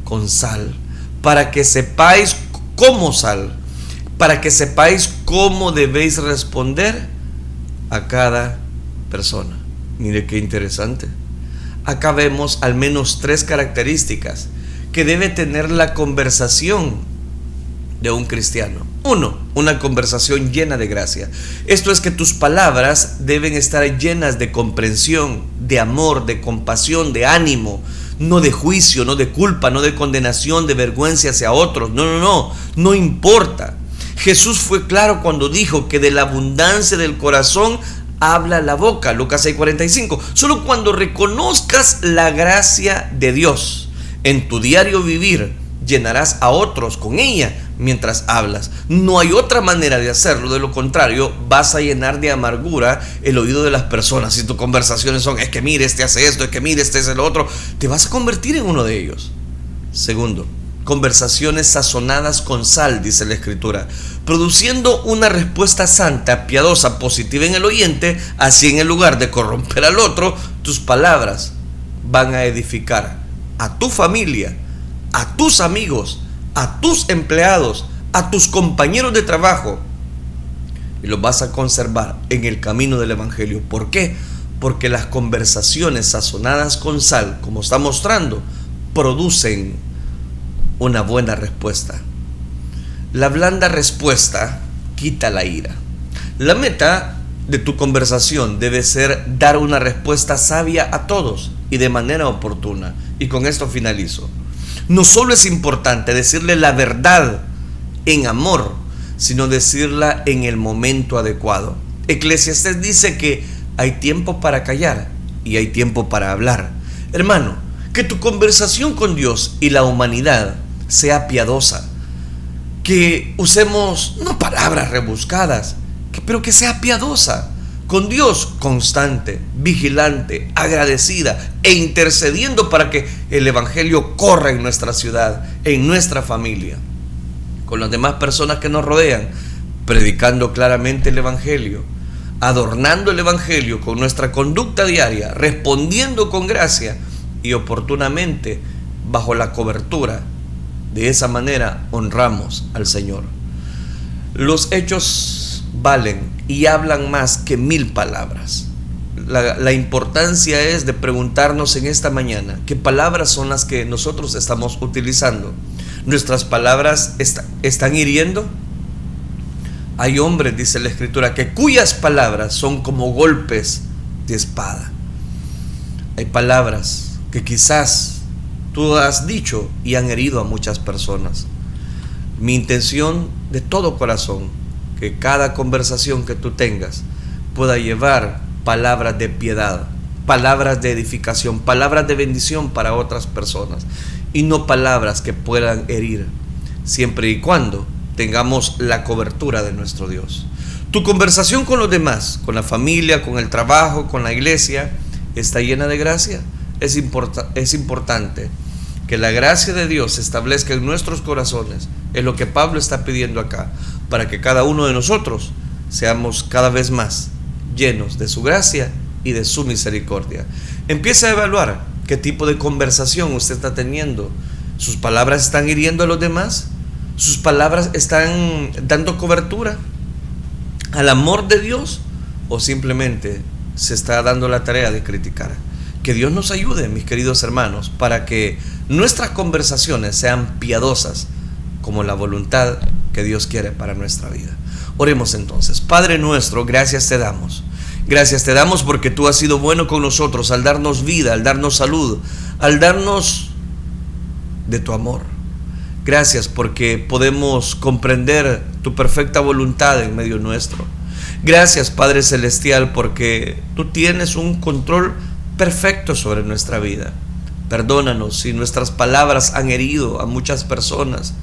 con sal, para que sepáis cómo debéis responder a cada persona. Mire qué interesante. Acá vemos al menos 3 características que debe tener la conversación de un cristiano. 1. Una conversación llena de gracia. Esto es que tus palabras deben estar llenas de comprensión, de amor, de compasión, de ánimo, no de juicio, no de culpa, no de condenación, de vergüenza hacia otros. No importa. Jesús fue claro cuando dijo que de la abundancia del corazón habla la boca. Lucas 6:45. Solo cuando reconozcas la gracia de Dios en tu diario vivir, llenarás a otros con ella mientras hablas. No hay otra manera de hacerlo, de lo contrario vas a llenar de amargura el oído de las personas. Si tus conversaciones son, es que mire, este hace esto, es que mire, este hace lo otro, te vas a convertir en uno de ellos. Segundo, conversaciones sazonadas con sal, dice la Escritura, produciendo una respuesta santa, piadosa, positiva en el oyente. Así, en el lugar de corromper al otro, tus palabras van a edificar a tu familia, a tus amigos, a tus empleados, a tus compañeros de trabajo, y los vas a conservar en el camino del Evangelio. ¿Por qué? Porque las conversaciones sazonadas con sal, como está mostrando, producen una buena respuesta. La blanda respuesta quita la ira. La meta de tu conversación debe ser dar una respuesta sabia a todos y de manera oportuna. Y con esto finalizo. No solo es importante decirle la verdad en amor, sino decirla en el momento adecuado. Eclesiastés dice que hay tiempo para callar y hay tiempo para hablar. Hermano, que tu conversación con Dios y la humanidad sea piadosa, que usemos no palabras rebuscadas, pero que sea piadosa, con Dios constante, vigilante, agradecida e intercediendo para que el Evangelio corra en nuestra ciudad, en nuestra familia, con las demás personas que nos rodean, predicando claramente el Evangelio, adornando el Evangelio con nuestra conducta diaria, respondiendo con gracia y oportunamente bajo la cobertura. De esa manera honramos al Señor. Los hechos valen y hablan más que 1000 palabras. La importancia es de preguntarnos en esta mañana qué palabras son las que nosotros estamos utilizando. ¿Nuestras palabras están hiriendo? Hay hombres, dice la Escritura, cuyas palabras son como golpes de espada. Hay palabras que quizás tú has dicho y han herido a muchas personas. Mi intención de todo corazón, que cada conversación que tú tengas pueda llevar palabras de piedad, palabras de edificación, palabras de bendición para otras personas, y no palabras que puedan herir, siempre y cuando tengamos la cobertura de nuestro Dios. Tu conversación con los demás, con la familia, con el trabajo, con la iglesia, ¿está llena de gracia? Es importante que la gracia de Dios se establezca en nuestros corazones. Es lo que Pablo está pidiendo acá, para que cada uno de nosotros seamos cada vez más llenos de su gracia y de su misericordia. Empieza a evaluar qué tipo de conversación usted está teniendo. ¿Sus palabras están hiriendo a los demás? ¿Sus palabras están dando cobertura al amor de Dios? ¿O simplemente se está dando la tarea de criticar? Que Dios nos ayude, mis queridos hermanos, para que nuestras conversaciones sean piadosas como la voluntad que Dios quiere para nuestra vida. Oremos entonces. Padre nuestro, gracias te damos. Gracias te damos porque tú has sido bueno con nosotros al darnos vida, al darnos salud, al darnos de tu amor. Gracias porque podemos comprender tu perfecta voluntad en medio nuestro. Gracias, Padre Celestial, porque tú tienes un control perfecto sobre nuestra vida. Perdónanos si nuestras palabras han herido a muchas personas.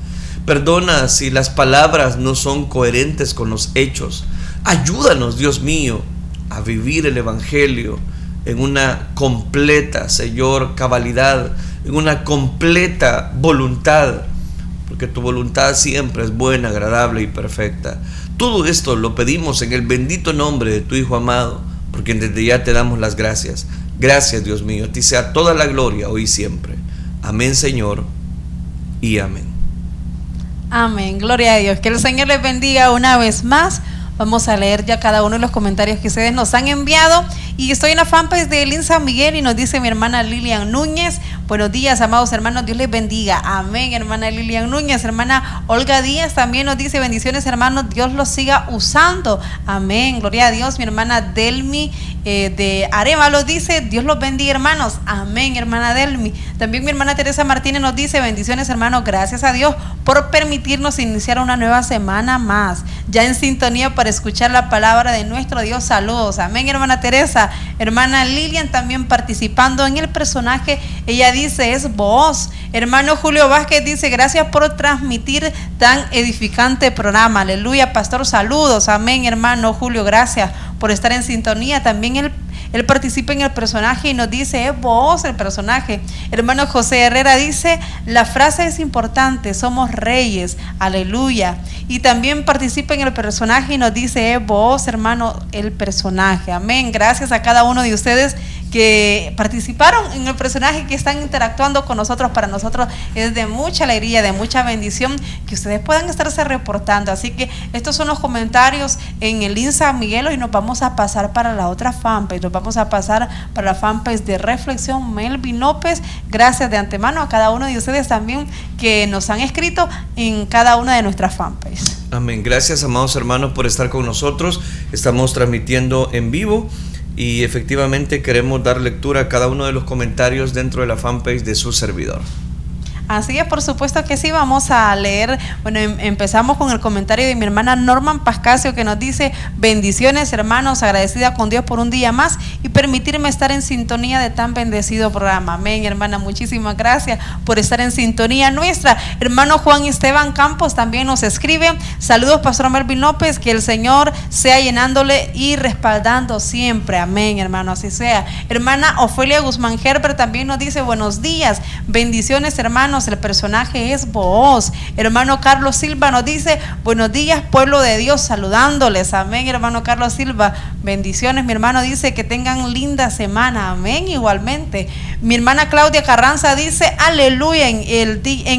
Perdona si las palabras no son coherentes con los hechos. Ayúdanos, Dios mío, a vivir el Evangelio en una completa, Señor, cabalidad, en una completa voluntad, porque tu voluntad siempre es buena, agradable y perfecta. Todo esto lo pedimos en el bendito nombre de tu Hijo amado, porque desde ya te damos las gracias. Gracias, Dios mío, a ti sea toda la gloria hoy y siempre. Amén, Señor, y amén. Amén, gloria a Dios. Que el Señor les bendiga una vez más. Vamos a leer ya cada uno de los comentarios que ustedes nos han enviado. Y estoy en la fanpage de Elín San Miguel y nos dice mi hermana Lilian Núñez: buenos días, amados hermanos, Dios les bendiga. Amén, hermana Lilian Núñez. Hermana Olga Díaz también nos dice: bendiciones, hermanos, Dios los siga usando. Amén, gloria a Dios. Mi hermana Delmi de Arevalo dice: Dios los bendiga, hermanos. Amén, hermana Delmi. También mi hermana Teresa Martínez nos dice: bendiciones, hermanos, gracias a Dios por permitirnos iniciar una nueva semana más, ya en sintonía para escuchar la palabra de nuestro Dios. Saludos. Amén, hermana Teresa. Hermana Lilian también participando en el personaje, ella dice: es vos. Hermano Julio Vázquez dice: gracias por transmitir tan edificante programa. Aleluya, pastor, saludos. Amén, hermano Julio, gracias por estar en sintonía. También él participa en el personaje y nos dice: es vos el personaje. Hermano José Herrera dice: la frase es importante, somos reyes, aleluya. Y también participa en el personaje y nos dice: es vos, hermano, el personaje. Amén. Gracias a cada uno de ustedes que participaron en el personaje, que están interactuando con nosotros. Para nosotros es de mucha alegría, de mucha bendición que ustedes puedan estarse reportando. Así que estos son los comentarios en el San Miguel. Y nos vamos a pasar para la otra fanpage, nos vamos a pasar para la fanpage de Reflexión Melvin López. Gracias de antemano a cada uno de ustedes también que nos han escrito en cada una de nuestras fanpages. Amén. Gracias, amados hermanos, por estar con nosotros. Estamos transmitiendo en vivo y efectivamente queremos dar lectura a cada uno de los comentarios dentro de la fanpage de su servidor. Así es, por supuesto que sí, vamos a leer. Bueno, empezamos con el comentario de mi hermana Norman Pascasio, que nos dice: bendiciones, hermanos, agradecida con Dios por un día más y permitirme estar en sintonía de tan bendecido programa. Amén, hermana, muchísimas gracias por estar en sintonía nuestra. Hermano Juan Esteban Campos también nos escribe: saludos, pastor Melvin López, que el Señor sea llenándole y respaldando siempre. Amén, hermano, así sea. Hermana Ofelia Guzmán Gerber también nos dice: buenos días, bendiciones, hermanos, el personaje es vos. Hermano Carlos Silva nos dice: buenos días, pueblo de Dios, saludándoles. Amén, hermano Carlos Silva, bendiciones. Mi hermano dice: que tengan linda semana. Amén, igualmente. Mi hermana Claudia Carranza dice: aleluya, en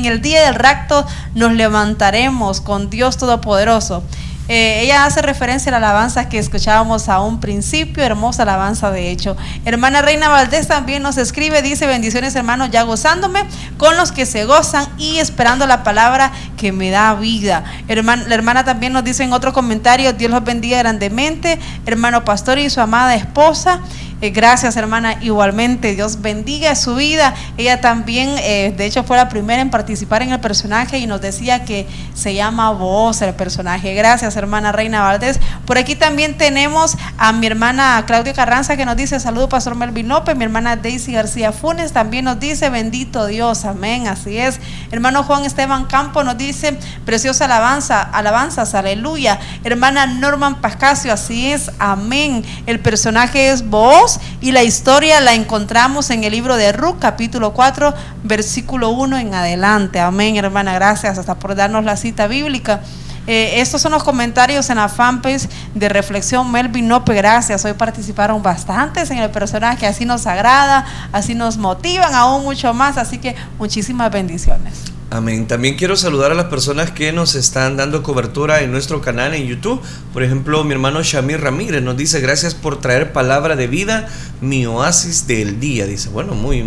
el día del rapto nos levantaremos con Dios Todopoderoso. Ella hace referencia a la alabanza que escuchábamos a un principio, hermosa alabanza de hecho. Hermana Reina Valdés también nos escribe, dice: bendiciones, hermanos, ya gozándome con los que se gozan y esperando la palabra que me da vida. La hermana también nos dice en otro comentario: Dios los bendiga grandemente, hermano pastor y su amada esposa. Gracias, hermana, igualmente, Dios bendiga su vida. Ella también, de hecho, fue la primera en participar en el personaje y nos decía que se llama Vos el personaje. Gracias, hermana Reina Valdés. Por aquí también tenemos a mi hermana Claudia Carranza, que nos dice: saludos, pastor Melvin López. Mi hermana Daisy García Funes también nos dice: bendito Dios, amén, así es. Hermano Juan Esteban Campo nos dice: preciosa alabanzas, aleluya. Hermana Norman Pascasio, así es, amén. El personaje es Vos y la historia la encontramos en el libro de Ruth, capítulo 4, versículo 1 en adelante. Amén, hermana, gracias hasta por darnos la cita bíblica. Estos son los comentarios en la fanpage de Reflexión Melvin López. Gracias, hoy participaron bastantes en el personaje, así nos agrada, así nos motivan aún mucho más, así que muchísimas bendiciones. Amén. También quiero saludar a las personas que nos están dando cobertura en nuestro canal en YouTube. Por ejemplo, mi hermano Shamir Ramírez nos dice: gracias por traer palabra de vida, mi oasis del día. Dice, bueno, muy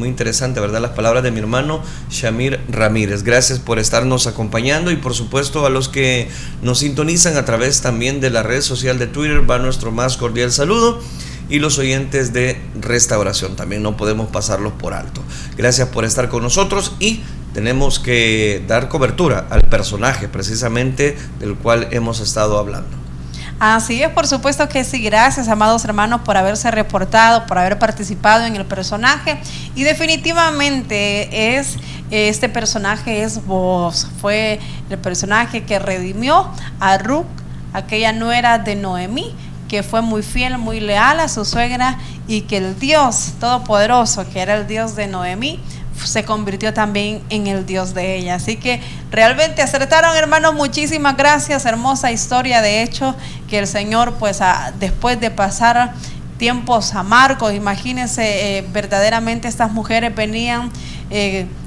interesante, ¿verdad? Las palabras de mi hermano Shamir Ramírez. Gracias por estarnos acompañando y por supuesto a los que nos sintonizan a través también de la red social de Twitter, va nuestro más cordial saludo. Y los oyentes de Restauración, también no podemos pasarlos por alto. Gracias por estar con nosotros y tenemos que dar cobertura al personaje precisamente del cual hemos estado hablando. Así es, por supuesto que sí. Gracias, amados hermanos, por haberse reportado, por haber participado en el personaje. Y definitivamente este personaje es vos. Fue el personaje que redimió a Ruth, aquella nuera de Noemí, que fue muy fiel, muy leal a su suegra, y que el Dios Todopoderoso, que era el Dios de Noemí, se convirtió también en el Dios de ella. Así que realmente acertaron, hermanos. Muchísimas gracias. Hermosa historia, de hecho, que el Señor, pues después de pasar tiempos amargos, imagínense, verdaderamente estas mujeres venían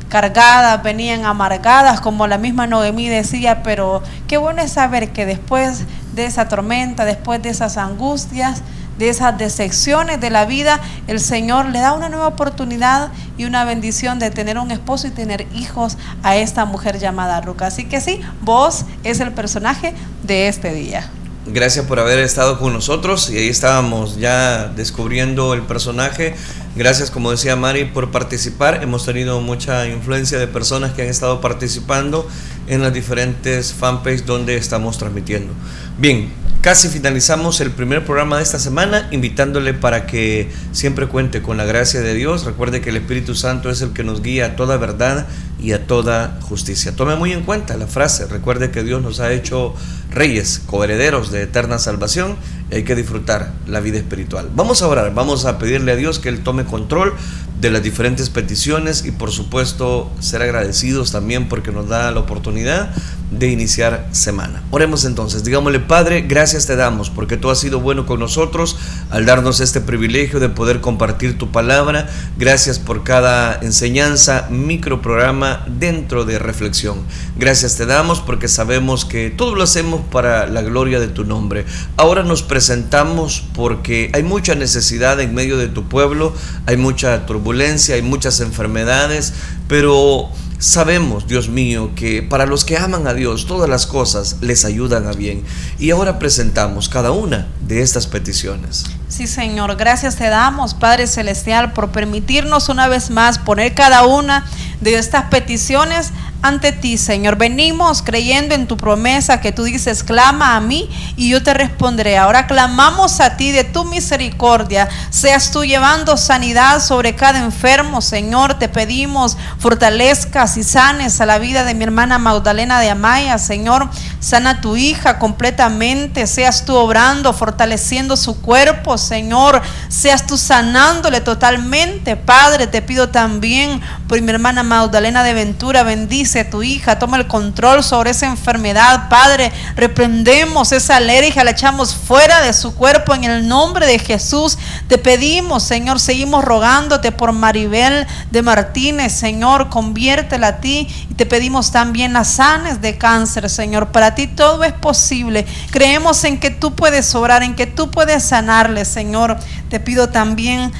cargadas, venían amargadas, como la misma Noemí decía, pero qué bueno es saber que después de esa tormenta, después de esas angustias, de esas decepciones de la vida, el Señor le da una nueva oportunidad y una bendición de tener un esposo y tener hijos a esta mujer llamada Ruth. Así que sí, vos es el personaje de este día. Gracias por haber estado con nosotros, y ahí estábamos ya descubriendo el personaje. Gracias, como decía Mari, por participar. Hemos tenido mucha influencia de personas que han estado participando en las diferentes fanpages donde estamos transmitiendo. Bien, casi finalizamos el primer programa de esta semana, invitándole para que siempre cuente con la gracia de Dios. Recuerde que el Espíritu Santo es el que nos guía a toda verdad y a toda justicia. Tome muy en cuenta la frase. Recuerde que Dios nos ha hecho reyes, coherederos de eterna salvación, y hay que disfrutar la vida espiritual. Vamos a orar, vamos a pedirle a Dios que Él tome control de las diferentes peticiones, y por supuesto ser agradecidos también porque nos da la oportunidad de iniciar semana. Oremos entonces, digámosle: Padre, gracias te damos porque tú has sido bueno con nosotros al darnos este privilegio de poder compartir tu palabra. Gracias por cada enseñanza, microprograma dentro de Reflexión. Gracias te damos porque sabemos que todo lo hacemos para la gloria de tu nombre. Ahora nos presentamos porque hay mucha necesidad en medio de tu pueblo, hay mucha turbulencia, hay muchas enfermedades, pero sabemos, Dios mío, que para los que aman a Dios, todas las cosas les ayudan a bien. Y ahora presentamos cada una de estas peticiones. Sí, Señor, gracias te damos, Padre Celestial, por permitirnos una vez más poner cada una de estas peticiones ante ti, Señor. Venimos creyendo en tu promesa que tú dices: clama a mí y yo te responderé. Ahora clamamos a ti de tu misericordia, seas tú llevando sanidad sobre cada enfermo, Señor. Te pedimos fortalezcas y sanes a la vida de mi hermana Magdalena de Amaya, Señor. Sana a tu hija completamente, seas tú obrando, fortaleciendo su cuerpo, Señor. Seas tú sanándole totalmente, Padre. Te pido también por mi hermana Magdalena de Ventura, bendice a tu hija, toma el control sobre esa enfermedad, Padre. Reprendemos esa alergia, la echamos fuera de su cuerpo en el nombre de Jesús. Te pedimos, Señor, seguimos rogándote por Maribel de Martínez, Señor, conviértela a ti, y te pedimos también la sanes de cáncer, Señor. Para ti todo es posible. Creemos en que tú puedes obrar, en que tú puedes sanarle, Señor. Te pido también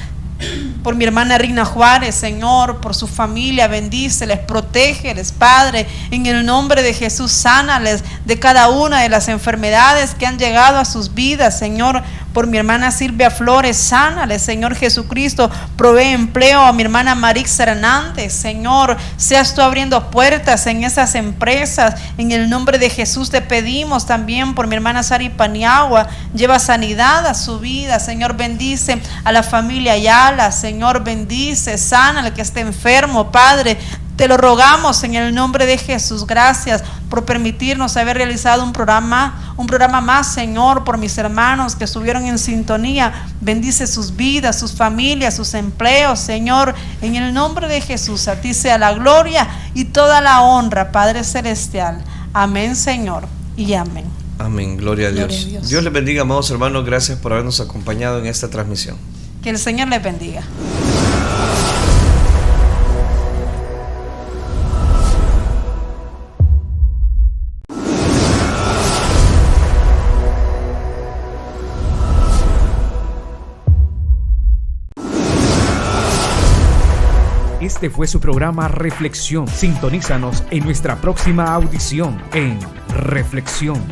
por mi hermana Rina Juárez, Señor, por su familia, bendíceles, protégeles, Padre, en el nombre de Jesús. Sánales de cada una de las enfermedades que han llegado a sus vidas, Señor. Por mi hermana Silvia Flores, sánales, Señor Jesucristo. Provee empleo a mi hermana Marix Hernández, Señor. Seas tú abriendo puertas en esas empresas, en el nombre de Jesús. Te pedimos también por mi hermana Sari Paniagua, lleva sanidad a su vida, Señor. Bendice a la familia Ayala, Señor. Bendice, sana al que esté enfermo, Padre. Te lo rogamos en el nombre de Jesús. Gracias por permitirnos haber realizado un programa más, Señor, por mis hermanos que estuvieron en sintonía. Bendice sus vidas, sus familias, sus empleos, Señor, en el nombre de Jesús. A ti sea la gloria y toda la honra, Padre Celestial. Amén, Señor, y amén. Amén, gloria a Dios. Gloria a Dios. Dios les bendiga, amados hermanos. Gracias por habernos acompañado en esta transmisión. Que el Señor les bendiga. Este fue su programa Reflexión. Sintonízanos en nuestra próxima audición en Reflexión.